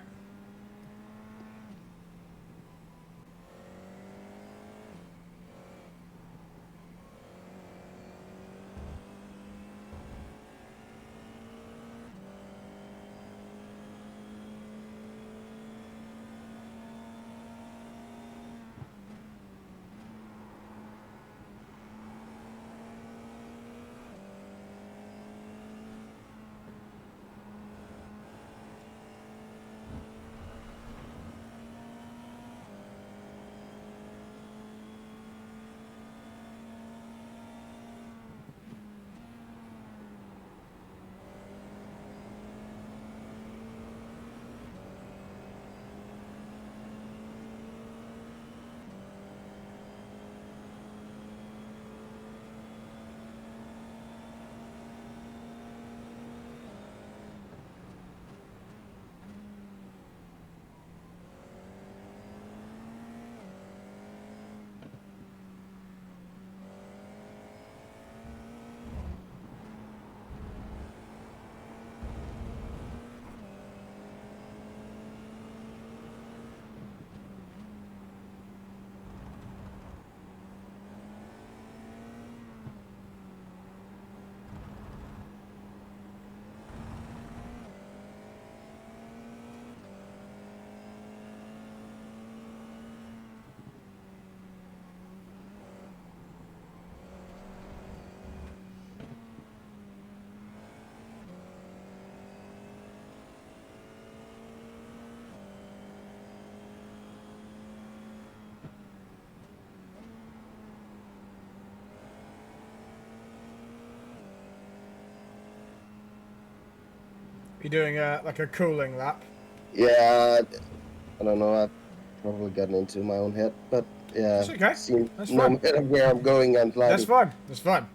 [SPEAKER 1] You're doing like a cooling lap.
[SPEAKER 2] Yeah, I don't know. I've probably gotten into my own head, but yeah,
[SPEAKER 1] That's okay.
[SPEAKER 2] seems
[SPEAKER 1] That's
[SPEAKER 2] no
[SPEAKER 1] fine.
[SPEAKER 2] matter where I'm going, I'm
[SPEAKER 1] That's
[SPEAKER 2] gliding.
[SPEAKER 1] fine. That's fine.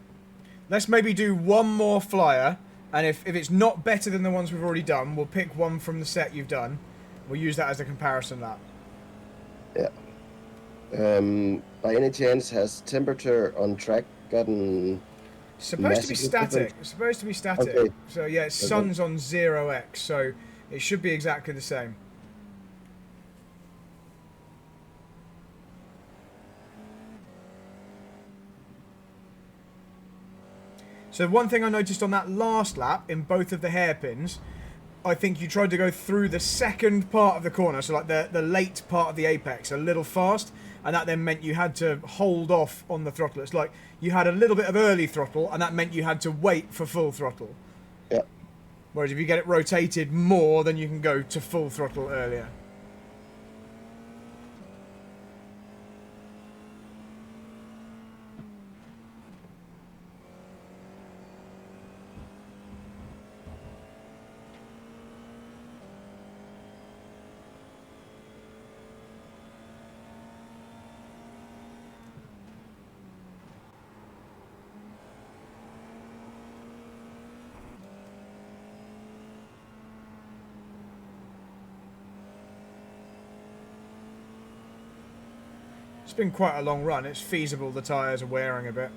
[SPEAKER 1] Let's maybe do one more flyer, and if it's not better than the ones we've already done, we'll pick one from the set you've done. We'll use that as a comparison lap.
[SPEAKER 2] Yeah. By any chance, has temperature on track gotten
[SPEAKER 1] It's supposed to be
[SPEAKER 2] massively different?
[SPEAKER 1] static. It's supposed to be static.
[SPEAKER 2] Okay.
[SPEAKER 1] So yeah, it's
[SPEAKER 2] Okay.
[SPEAKER 1] sun's on 0x, so it should be exactly the same. So one thing I noticed on that last lap in both of the hairpins, I think you tried to go through the second part of the corner, so like the late part of the apex, a little fast, and that then meant you had to hold off on the throttle. It's like you had a little bit of early throttle, and that meant you had to wait for full throttle.
[SPEAKER 2] Yeah.
[SPEAKER 1] Whereas if you get it rotated more, then you can go to full throttle earlier. It's been quite a long run. It's feasible the tyres are wearing a bit.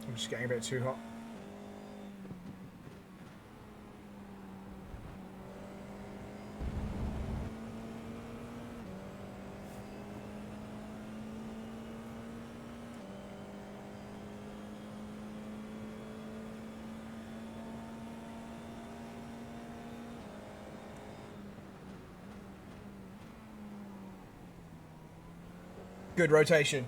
[SPEAKER 1] I'm just getting a bit too hot. Good rotation.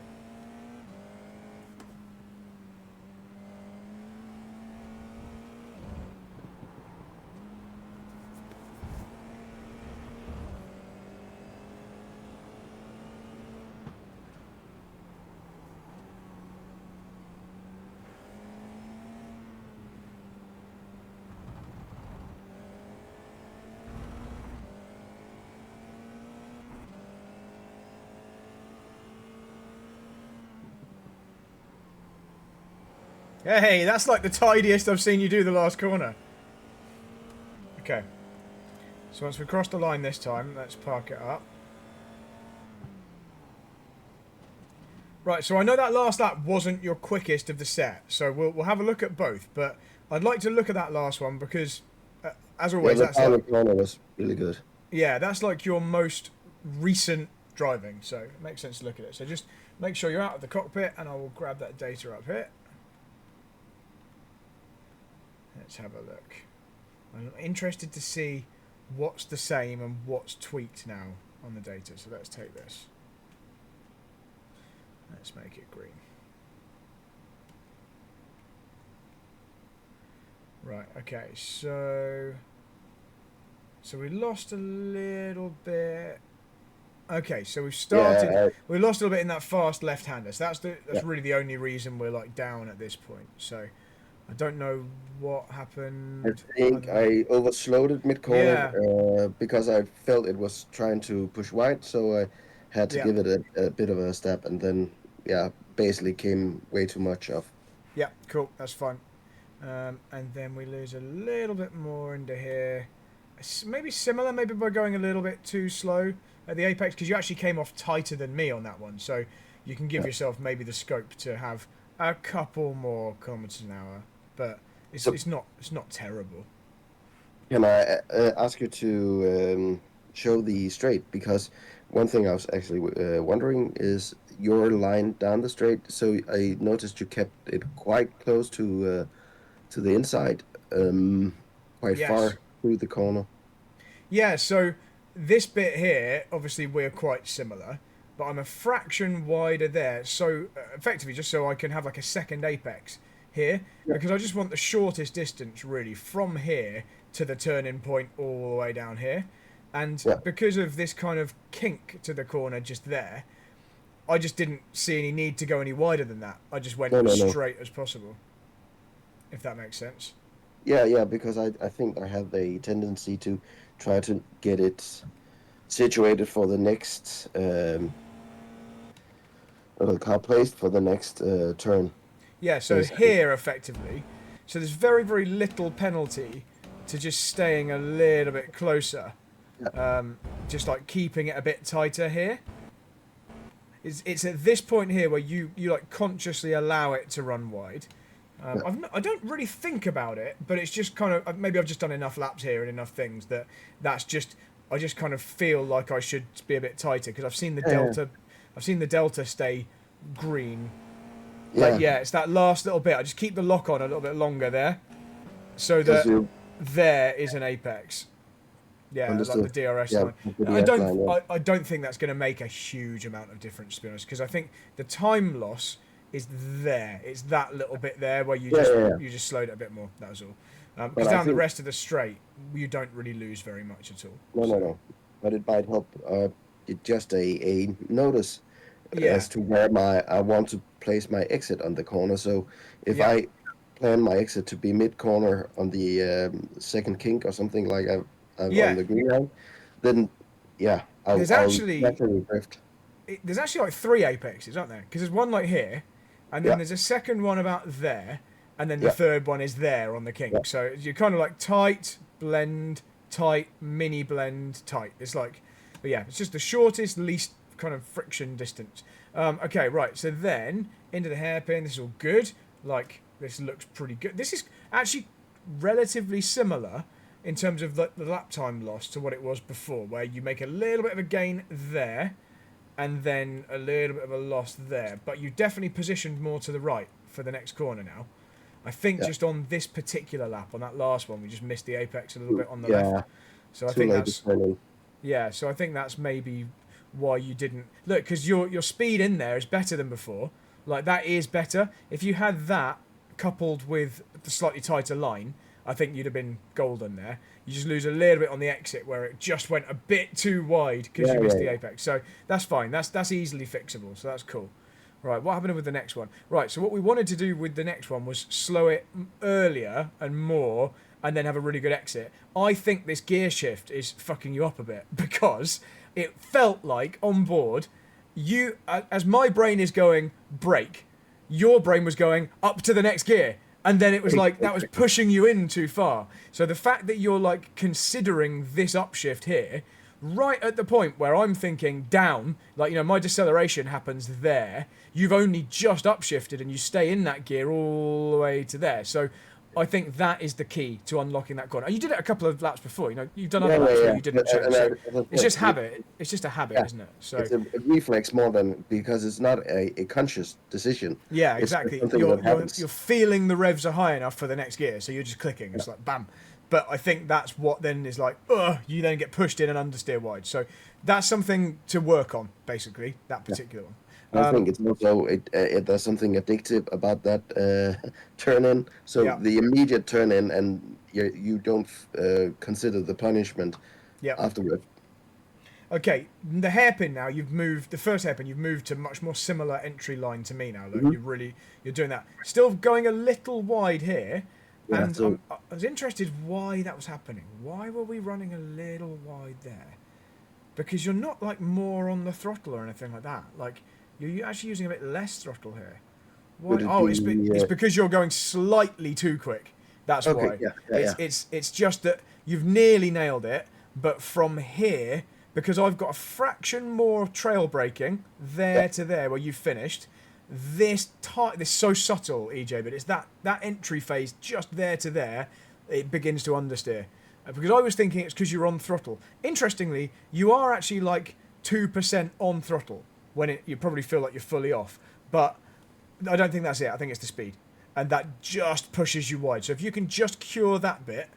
[SPEAKER 1] Hey, that's like the tidiest I've seen you do the last corner. Okay. So once we cross the line this time, let's park it up. Right, so I know that last lap wasn't your quickest of the set, so we'll have a look at both, but I'd like to look at that last one because, as always,
[SPEAKER 2] the
[SPEAKER 1] that's like,
[SPEAKER 2] final corner was really good.
[SPEAKER 1] yeah, that's like your most recent driving, so it makes sense to look at it. So just make sure you're out of the cockpit, and I will grab that data up here. Let's have a look. I'm interested to see what's the same and what's tweaked now on the data. So let's take this. Let's make it green. Right, okay, so we lost a little bit. Okay, so we've started. We lost a little bit in that fast left-hander. So that's really the only reason we're like down at this point. So I don't know what happened.
[SPEAKER 2] I think I overslowed it mid-corner because I felt it was trying to push wide, so I had to give it a bit of a step, and then, basically came way too much off.
[SPEAKER 1] Yeah, cool, that's fine. And then we lose a little bit more into here. Maybe similar, maybe by going a little bit too slow at the apex, because you actually came off tighter than me on that one, so you can give yourself maybe the scope to have a couple more kilometers an hour. But it's not terrible.
[SPEAKER 2] Can I ask you to show the straight? Because one thing I was actually wondering is your line down the straight. So I noticed you kept it quite close to the inside, quite far through the corner.
[SPEAKER 1] Yeah. So this bit here, obviously, we're quite similar, but I'm a fraction wider there. So effectively, just so I can have like a second apex here, because I just want the shortest distance really from here to the turning point all the way down here. And because of this kind of kink to the corner just there, I just didn't see any need to go any wider than that. I just went as straight as possible, if that makes sense.
[SPEAKER 2] Yeah, because I think I have a tendency to try to get it situated for the next car placed for the next turn.
[SPEAKER 1] Yeah, so basically. Here, effectively, so there's very, very little penalty to just staying a little bit closer. Just like keeping it a bit tighter here. It's at this point here where you like consciously allow it to run wide. I don't really think about it, but it's just kind of, maybe I've just done enough laps here and enough things that's just, I just kind of feel like I should be a bit tighter because I've seen the delta stay green. Like, it's that last little bit. I just keep the lock on a little bit longer there, so that there is an apex. Yeah,
[SPEAKER 2] understood.
[SPEAKER 1] Like the DRS line. I don't think that's going to make a huge amount of difference, to be honest, because I think the time loss is there. It's that little bit there where you just slowed it a bit more. That was all. Because down the rest of the straight, you don't really lose very much at all.
[SPEAKER 2] No. But it might help. It just a notice as to where I want to place my exit on the corner. So if I plan my exit to be mid corner on the second kink or something like on the green line, then I'll naturally drift.
[SPEAKER 1] There's actually like 3 apexes, aren't there? Because there's one like here, and then there's a second one about there, and then the third one is there on the kink. So you're kind of like tight, blend, tight, mini blend, tight. It's like, it's just the shortest, least kind of friction distance. Okay, right. So then into the hairpin. This is all good. Like this looks pretty good. This is actually relatively similar in terms of the lap time loss to what it was before, where you make a little bit of a gain there, and then a little bit of a loss there. But you definitely positioned more to the right for the next corner now. I think
[SPEAKER 2] Yeah.
[SPEAKER 1] just on this particular lap, on that last one, we just missed the apex a little bit on the
[SPEAKER 2] Yeah.
[SPEAKER 1] left. So I
[SPEAKER 2] Too
[SPEAKER 1] think
[SPEAKER 2] late to
[SPEAKER 1] that's
[SPEAKER 2] turn in.
[SPEAKER 1] yeah. So I think that's maybe why you didn't look, because your speed in there is better than before. Like that is better. If you had that coupled with the slightly tighter line, I think you'd have been golden there. You just lose a little bit on the exit where it just went a bit too wide because
[SPEAKER 2] Yeah,
[SPEAKER 1] you missed
[SPEAKER 2] yeah,
[SPEAKER 1] the
[SPEAKER 2] yeah.
[SPEAKER 1] apex. So that's fine. That's easily fixable. So that's cool. Right, what happened with the next one? Right, so what we wanted to do with the next one was slow it earlier and more and then have a really good exit. I think this gear shift is fucking you up a bit because it felt like on board, you, as my brain is going brake, your brain was going up to the next gear. And then it was like that was pushing you in too far. So the fact that you're like considering this upshift here, right at the point where I'm thinking down, like, you know, my deceleration happens there, you've only just upshifted and you stay in that gear all the way to there. So I think that is the key to unlocking that corner. You did it a couple of laps before, you know, you've done other
[SPEAKER 2] Yeah,
[SPEAKER 1] laps
[SPEAKER 2] yeah,
[SPEAKER 1] where
[SPEAKER 2] yeah.
[SPEAKER 1] you didn't
[SPEAKER 2] And,
[SPEAKER 1] choke.
[SPEAKER 2] and
[SPEAKER 1] So
[SPEAKER 2] as I
[SPEAKER 1] it's
[SPEAKER 2] said,
[SPEAKER 1] just habit. It's just a habit,
[SPEAKER 2] yeah,
[SPEAKER 1] isn't it? So
[SPEAKER 2] it's a reflex more than because it's not a conscious decision.
[SPEAKER 1] yeah,
[SPEAKER 2] It's just
[SPEAKER 1] exactly.
[SPEAKER 2] something that
[SPEAKER 1] You're
[SPEAKER 2] happens.
[SPEAKER 1] feeling the revs are high enough for the next gear, so you're just clicking.
[SPEAKER 2] Yeah,
[SPEAKER 1] It's like bam. But I think that's what then is like, you then get pushed in and understeer wide. So that's something to work on, basically, that
[SPEAKER 2] yeah.
[SPEAKER 1] particular one.
[SPEAKER 2] I think it's also there's something addictive about that turn in. So
[SPEAKER 1] Yeah,
[SPEAKER 2] the immediate turn in, and you don't consider the punishment
[SPEAKER 1] yeah.
[SPEAKER 2] afterward.
[SPEAKER 1] Okay, the hairpin now, you've moved, the first hairpin, you've moved to much more similar entry line to me now. Look,
[SPEAKER 2] Hmm.
[SPEAKER 1] you're doing that. Still going a little wide here.
[SPEAKER 2] Yeah.
[SPEAKER 1] And
[SPEAKER 2] So
[SPEAKER 1] I was interested why that was happening. Why were we running a little wide there? Because you're not like more on the throttle or anything like that. Like you're actually using a bit less throttle here. Why?
[SPEAKER 2] would it
[SPEAKER 1] Oh,
[SPEAKER 2] be?
[SPEAKER 1] it's because you're going slightly too quick. That's
[SPEAKER 2] Okay.
[SPEAKER 1] why.
[SPEAKER 2] Yeah. Yeah. Yeah.
[SPEAKER 1] It's just that you've nearly nailed it, but from here, because I've got a fraction more trail braking
[SPEAKER 2] Yeah.
[SPEAKER 1] there to there where you've finished. This so subtle, EJ, but it's that entry phase just there to there. It begins to understeer. Because I was thinking it's because you're on throttle. Interestingly, you are actually like 2% on throttle when you probably feel like you're fully off. But I don't think that's it. I think it's the speed. And that just pushes you wide. So if you can just cure that bit,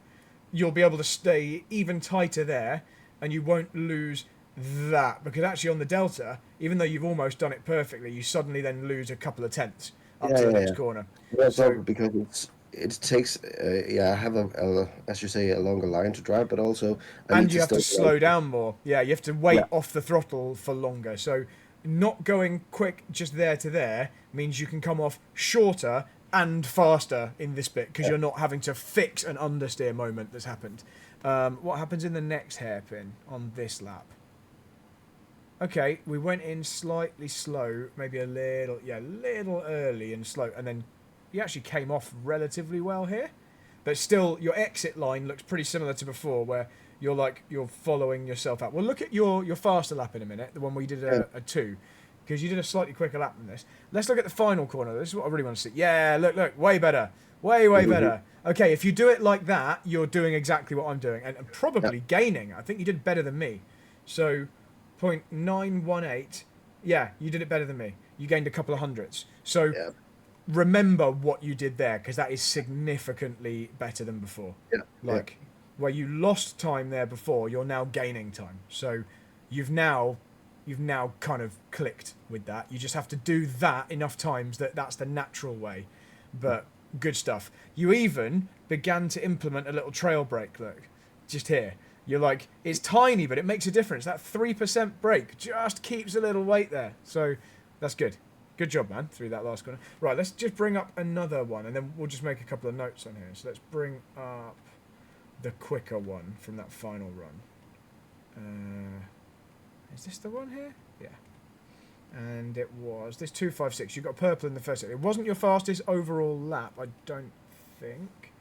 [SPEAKER 1] you'll be able to stay even tighter there and you won't lose that. Because actually on the Delta, even though you've almost done it perfectly, you suddenly then lose a couple of tenths up
[SPEAKER 2] Yeah.
[SPEAKER 1] to the
[SPEAKER 2] Yeah.
[SPEAKER 1] next
[SPEAKER 2] Yeah.
[SPEAKER 1] corner.
[SPEAKER 2] That's
[SPEAKER 1] So
[SPEAKER 2] also because it takes yeah, I have a as you say a longer line to drive, but also I need
[SPEAKER 1] and you
[SPEAKER 2] to
[SPEAKER 1] have to
[SPEAKER 2] stabilize.
[SPEAKER 1] slow down more. Yeah, you have to
[SPEAKER 2] Yeah.
[SPEAKER 1] wait off the throttle for longer. So not going quick just there to there means you can come off shorter and faster in this bit because
[SPEAKER 2] Yeah.
[SPEAKER 1] you're not having to fix an understeer moment that's happened. What happens in the next hairpin on this lap? Okay, we went in slightly slow, maybe a little early and slow, and then you actually came off relatively well here. But still, your exit line looks pretty similar to before, where you're following yourself out. We'll look at your faster lap in a minute, the one where you did
[SPEAKER 2] Yeah.
[SPEAKER 1] a 2, because you did a slightly quicker lap than this. Let's look at the final corner. This is what I really want to see. Yeah, look, way better, way
[SPEAKER 2] Mhm.
[SPEAKER 1] better. Okay, if you do it like that, you're doing exactly what I'm doing, and
[SPEAKER 2] Yeah.
[SPEAKER 1] probably gaining. I think you did better than me. So 0.918. Yeah, you did it better than me. You gained a couple of hundreds. So
[SPEAKER 2] Yeah.
[SPEAKER 1] remember what you did there because that is significantly better than before.
[SPEAKER 2] Yeah. Yeah.
[SPEAKER 1] Like where you lost time there before, you're now gaining time. So you've now kind of clicked with that. You just have to do that enough times that that's the natural way. But good stuff. You even began to implement a little trail brake. Look, just here. You're like, it's tiny, but it makes a difference. That 3% brake just keeps a little weight there. So that's good. Good job, man, through that last corner. Right, let's just bring up another one, and then we'll just make a couple of notes on here. So let's bring up the quicker one from that final run. Is this the one here? Yeah. And it was this 256. You got purple in the first. It wasn't your fastest overall lap, I don't think.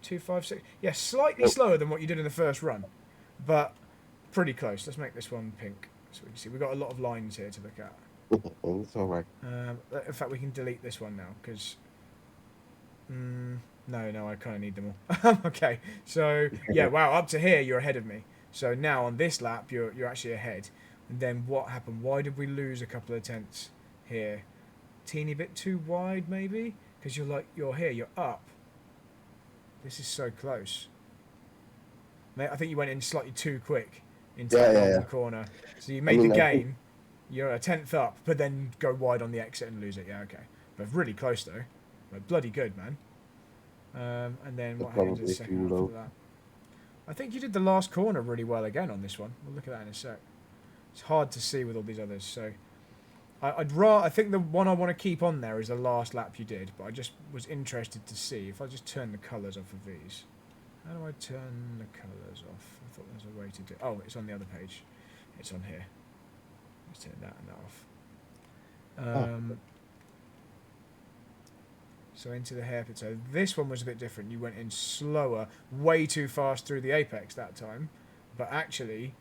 [SPEAKER 1] 256. Yeah, slightly slower than what you did in the first run, but pretty close. Let's make this one pink. So we can see we've got a lot of lines here to look at.
[SPEAKER 2] It's all right.
[SPEAKER 1] In fact, we can delete this one now because. No, I kind of need them all. Okay, so yeah, wow, up to here you're ahead of me. So now on this lap you're actually ahead. And then what happened? Why did we lose a couple of tenths here? Teeny bit too wide maybe? Because you're here, you're up. This is so close. Mate, I think you went in slightly too quick into that long corner. So you made the gain. You're a tenth up, but then go wide on the exit and lose it. Yeah, okay. But really close though. But bloody good, man. And then what happened in the second half of that? I think you did the last corner really well again on this one. We'll look at that in a sec. It's hard to see with all these others, so I think the one I want to keep on there is the last lap you did, but I just was interested to see if I just turn the colours off of these. How do I turn the colours off? I thought there was a way to do. Oh, it's on the other page. It's on here. Let's turn that and that off. So into the hairpin. So this one was a bit different. You went in slower, way too fast through the apex that time, but actually,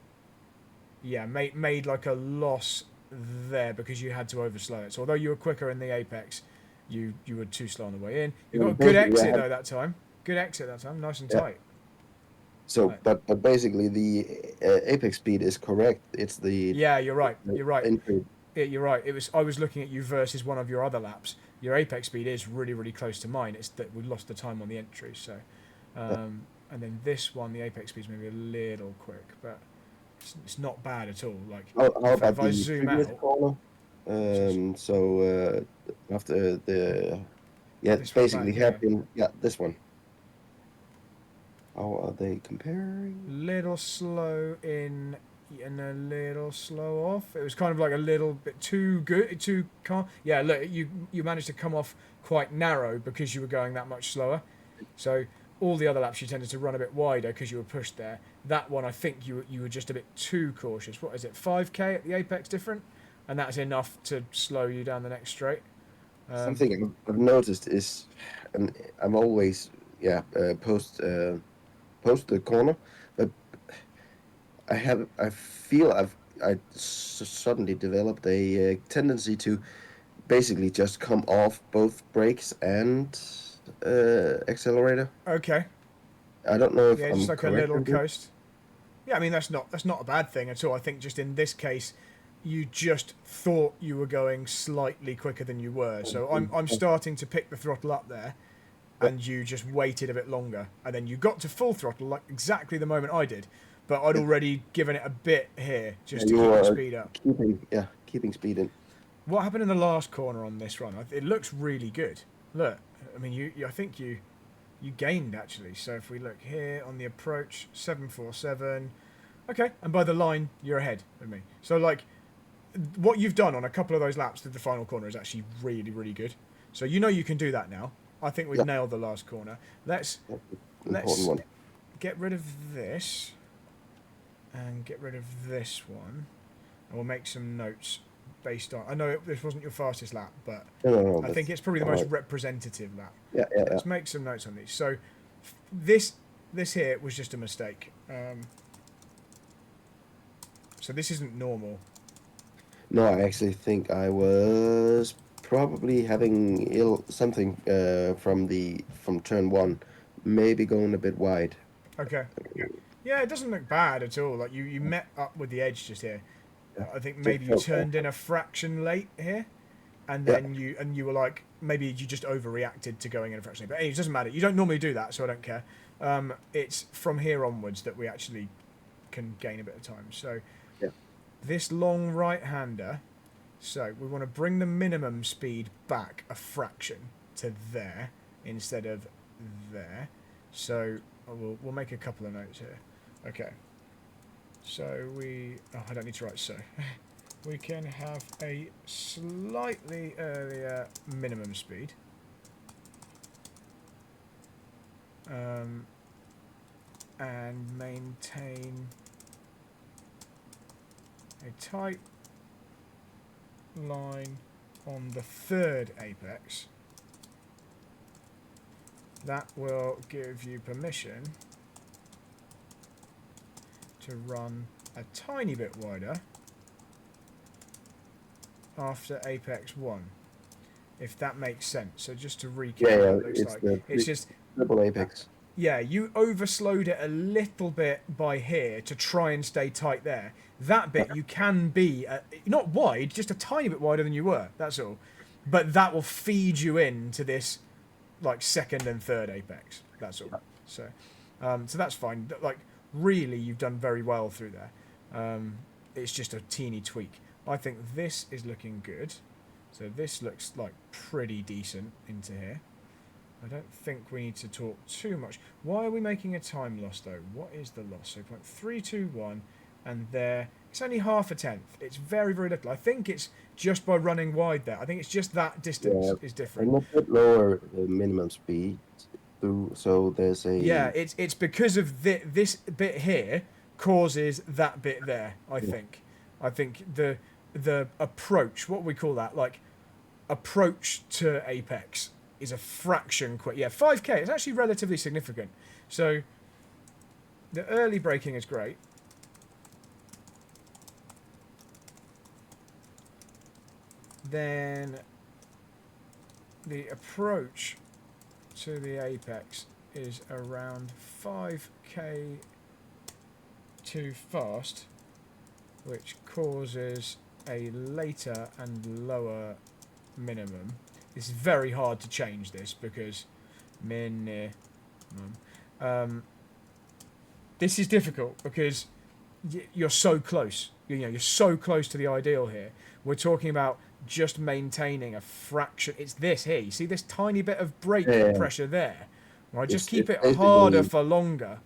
[SPEAKER 1] yeah, made like a loss there because you had to overslow it. So although you were quicker in the apex, you were too slow on the way in. You got a good exit though that time. Good exit that time, nice and tight.
[SPEAKER 2] So, right. but basically the apex speed is correct. It's the
[SPEAKER 1] you're right. You're right. Yeah, you're right. I was looking at you versus one of your other laps. Your apex speed is really, really close to mine. It's that we lost the time on the entry. So, and then this one, the apex speed is maybe a little quick, but it's not bad at all. Like
[SPEAKER 2] how about
[SPEAKER 1] if I zoom out.
[SPEAKER 2] Corner? So after the basically hairpin. Yeah, this one. How are they comparing?
[SPEAKER 1] Little slow in and a little slow off. It was kind of like a little bit too good, too calm. Yeah, look, you managed to come off quite narrow because you were going that much slower. So all the other laps you tended to run a bit wider because you were pushed there. That one, I think you were just a bit too cautious. What is it, 5k at the apex different? And that's enough to slow you down the next straight.
[SPEAKER 2] Something I've noticed is, and I'm always post the corner, but I feel I suddenly developed a tendency to basically just come off both brakes and accelerator.
[SPEAKER 1] Okay.
[SPEAKER 2] I don't know if
[SPEAKER 1] I'm just like a little coast. Yeah, I mean that's not a bad thing at all. I think just in this case, you just thought you were going slightly quicker than you were. So I'm starting to pick the throttle up there, and you just waited a bit longer, and then you got to full throttle like exactly the moment I did, but I'd already given it a bit here just to keep the speed up.
[SPEAKER 2] Keeping speed in.
[SPEAKER 1] What happened in the last corner on this run? It looks really good. Look, I mean, I think you gained actually. So if we look here on the approach, 747. Okay, and by the line, you're ahead of me. So like, what you've done on a couple of those laps to the final corner is actually really, really good. So you know you can do that now. I think we've nailed the last corner. Let's get rid of this and get rid of this one, and we'll make some notes based on. I know this wasn't your fastest lap, but I think it's probably the most representative lap. Let's make some notes on these. So this here was just a mistake. So this isn't normal.
[SPEAKER 2] No, I actually think I was probably having something from turn one, maybe going a bit wide.
[SPEAKER 1] Okay. Yeah, it doesn't look bad at all. Like you met up with the edge just here. I think maybe you turned in a fraction late here, and then you were like, maybe you just overreacted to going in a fraction late. But anyway, it doesn't matter. You don't normally do that, so I don't care. It's from here onwards that we actually can gain a bit of time. So this long right-hander, so we want to bring the minimum speed back a fraction to there instead of there. So we'll make a couple of notes here. Okay. So I don't need to write so. We can have a slightly earlier minimum speed. And maintain a tight line on the third apex. That will give you permission to run a tiny bit wider after apex 1, if that makes sense. So just to recap
[SPEAKER 2] Yeah,
[SPEAKER 1] what
[SPEAKER 2] yeah,
[SPEAKER 1] it looks
[SPEAKER 2] it's
[SPEAKER 1] like.
[SPEAKER 2] the
[SPEAKER 1] It's just,
[SPEAKER 2] triple apex.
[SPEAKER 1] yeah, you overslowed it a little bit by here to try and stay tight there. That bit you can be, not wide, just a tiny bit wider than you were, that's all. But that will feed you into this, like, second and third apex, that's all. So, so that's fine. Like, really, you've done very well through there. It's just a teeny tweak. I think this is looking good. So this looks like pretty decent into here. I don't think we need to talk too much. Why are we making a time loss, though? What is the loss? So 0.321, and there... It's only half a tenth. It's very, very little. I think it's just by running wide there. I think it's just that distance is different.
[SPEAKER 2] And a bit lower the minimum speed through, so there's
[SPEAKER 1] Yeah,
[SPEAKER 2] a
[SPEAKER 1] it's because of this bit here causes that bit there, I think. I think the approach, what we call that, like approach to apex is a fraction quick. Yeah, 5k is actually relatively significant. So the early braking is great. Then the approach to the apex is around 5k too fast, which causes a later and lower minimum. It's very hard to change this because this is difficult because you're so close. You're so close to the ideal here. We're talking about just maintaining a fraction. It's this here. You see this tiny bit of brake pressure there? Right, just keep it harder for longer.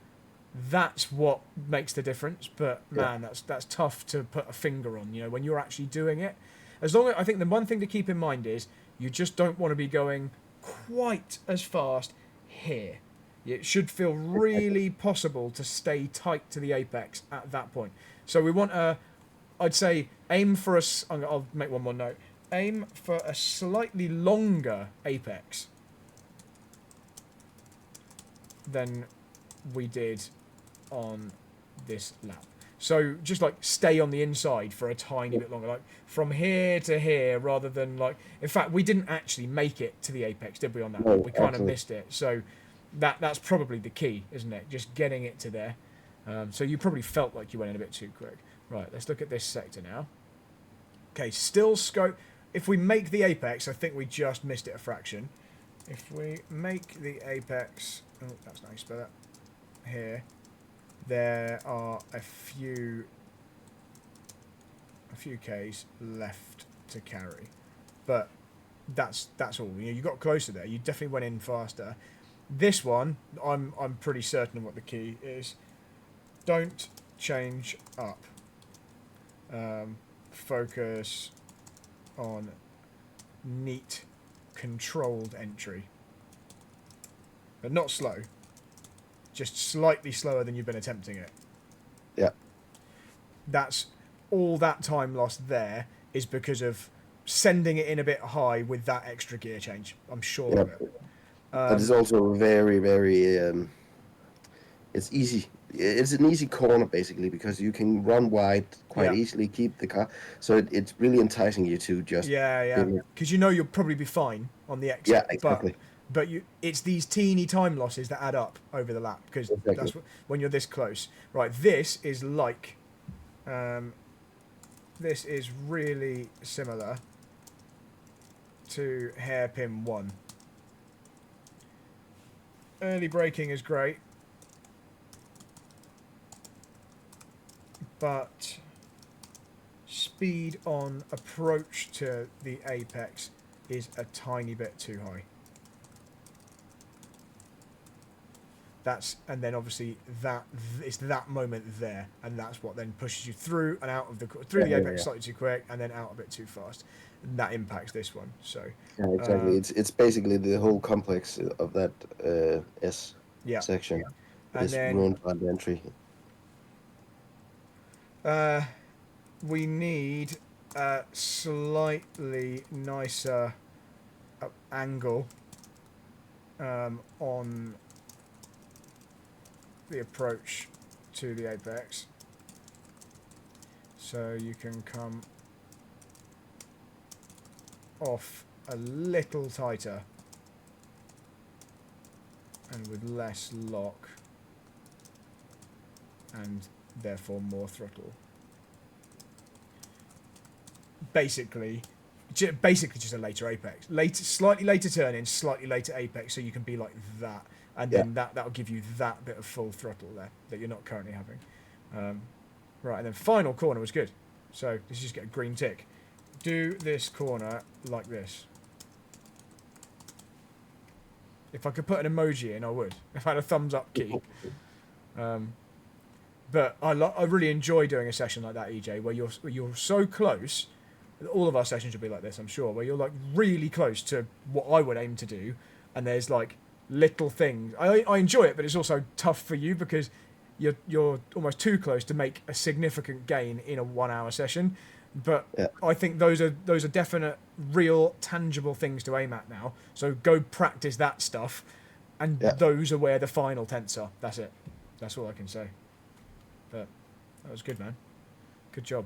[SPEAKER 1] That's what makes the difference. But man, that's tough to put a finger on. When you're actually doing it. As long as I think the one thing to keep in mind is you just don't want to be going quite as fast here. It should feel really possible to stay tight to the apex at that point. So we want I'd say aim for I'll make one more note. Aim for a slightly longer apex than we did on this lap. So just like stay on the inside for a tiny bit longer, like from here to here, rather than like. In fact, we didn't actually make it to the apex, did we? On that,
[SPEAKER 2] No,
[SPEAKER 1] we kind of missed it. So that's probably the key, isn't it? Just getting it to there. So you probably felt like you went in a bit too quick. Right, let's look at this sector now. Okay, still scope. If we make the apex, I think we just missed it a fraction. If we make the apex, oh, that's not how you spell that. Here. There are a few Ks left to carry, but that's all. You got closer there. You definitely went in faster. This one, I'm pretty certain of what the key is. Don't change up. Focus on neat, controlled entry, but not slow. Just slightly slower than you've been attempting it.
[SPEAKER 2] Yeah.
[SPEAKER 1] That's all that time lost there is because of sending it in a bit high with that extra gear change. I'm sure of it.
[SPEAKER 2] But it's also very, very. It's easy. It's an easy corner basically because you can run wide quite easily, keep the car. So it's really enticing you to just.
[SPEAKER 1] Yeah. Because you'll probably be fine on the exit.
[SPEAKER 2] Yeah, exactly.
[SPEAKER 1] But it's these teeny time losses that add up over the lap because that's when you're this close. Right, this is like, this is really similar to hairpin 1. Early braking is great, but speed on approach to the apex is a tiny bit too high. And then obviously it's that moment there, and that's what then pushes you through and out of the apex slightly too quick, and then out a bit too fast. And that impacts this one. So
[SPEAKER 2] yeah, exactly. It's basically the whole complex of that S section is ruined by the entry.
[SPEAKER 1] We need a slightly nicer angle on the approach to the apex, so you can come off a little tighter and with less lock and therefore more throttle. Basically just a later apex. Slightly later turn in, slightly later apex, so you can be like that. And then that'll give you that bit of full throttle there that you're not currently having. Right, and then final corner was good. So let's just get a green tick. Do this corner like this. If I could put an emoji in, I would. If I had a thumbs up key. But I really enjoy doing a session like that, EJ, where you're so close. All of our sessions will be like this, I'm sure, where you're like really close to what I would aim to do, and there's like little things. I enjoy it, but it's also tough for you because you're almost too close to make a significant gain in a 1 hour session. But I think those are definite, real, tangible things to aim at now. So go practice that stuff, and those are where the final tenths are. That's it. That's all I can say. But that was good, man. Good job.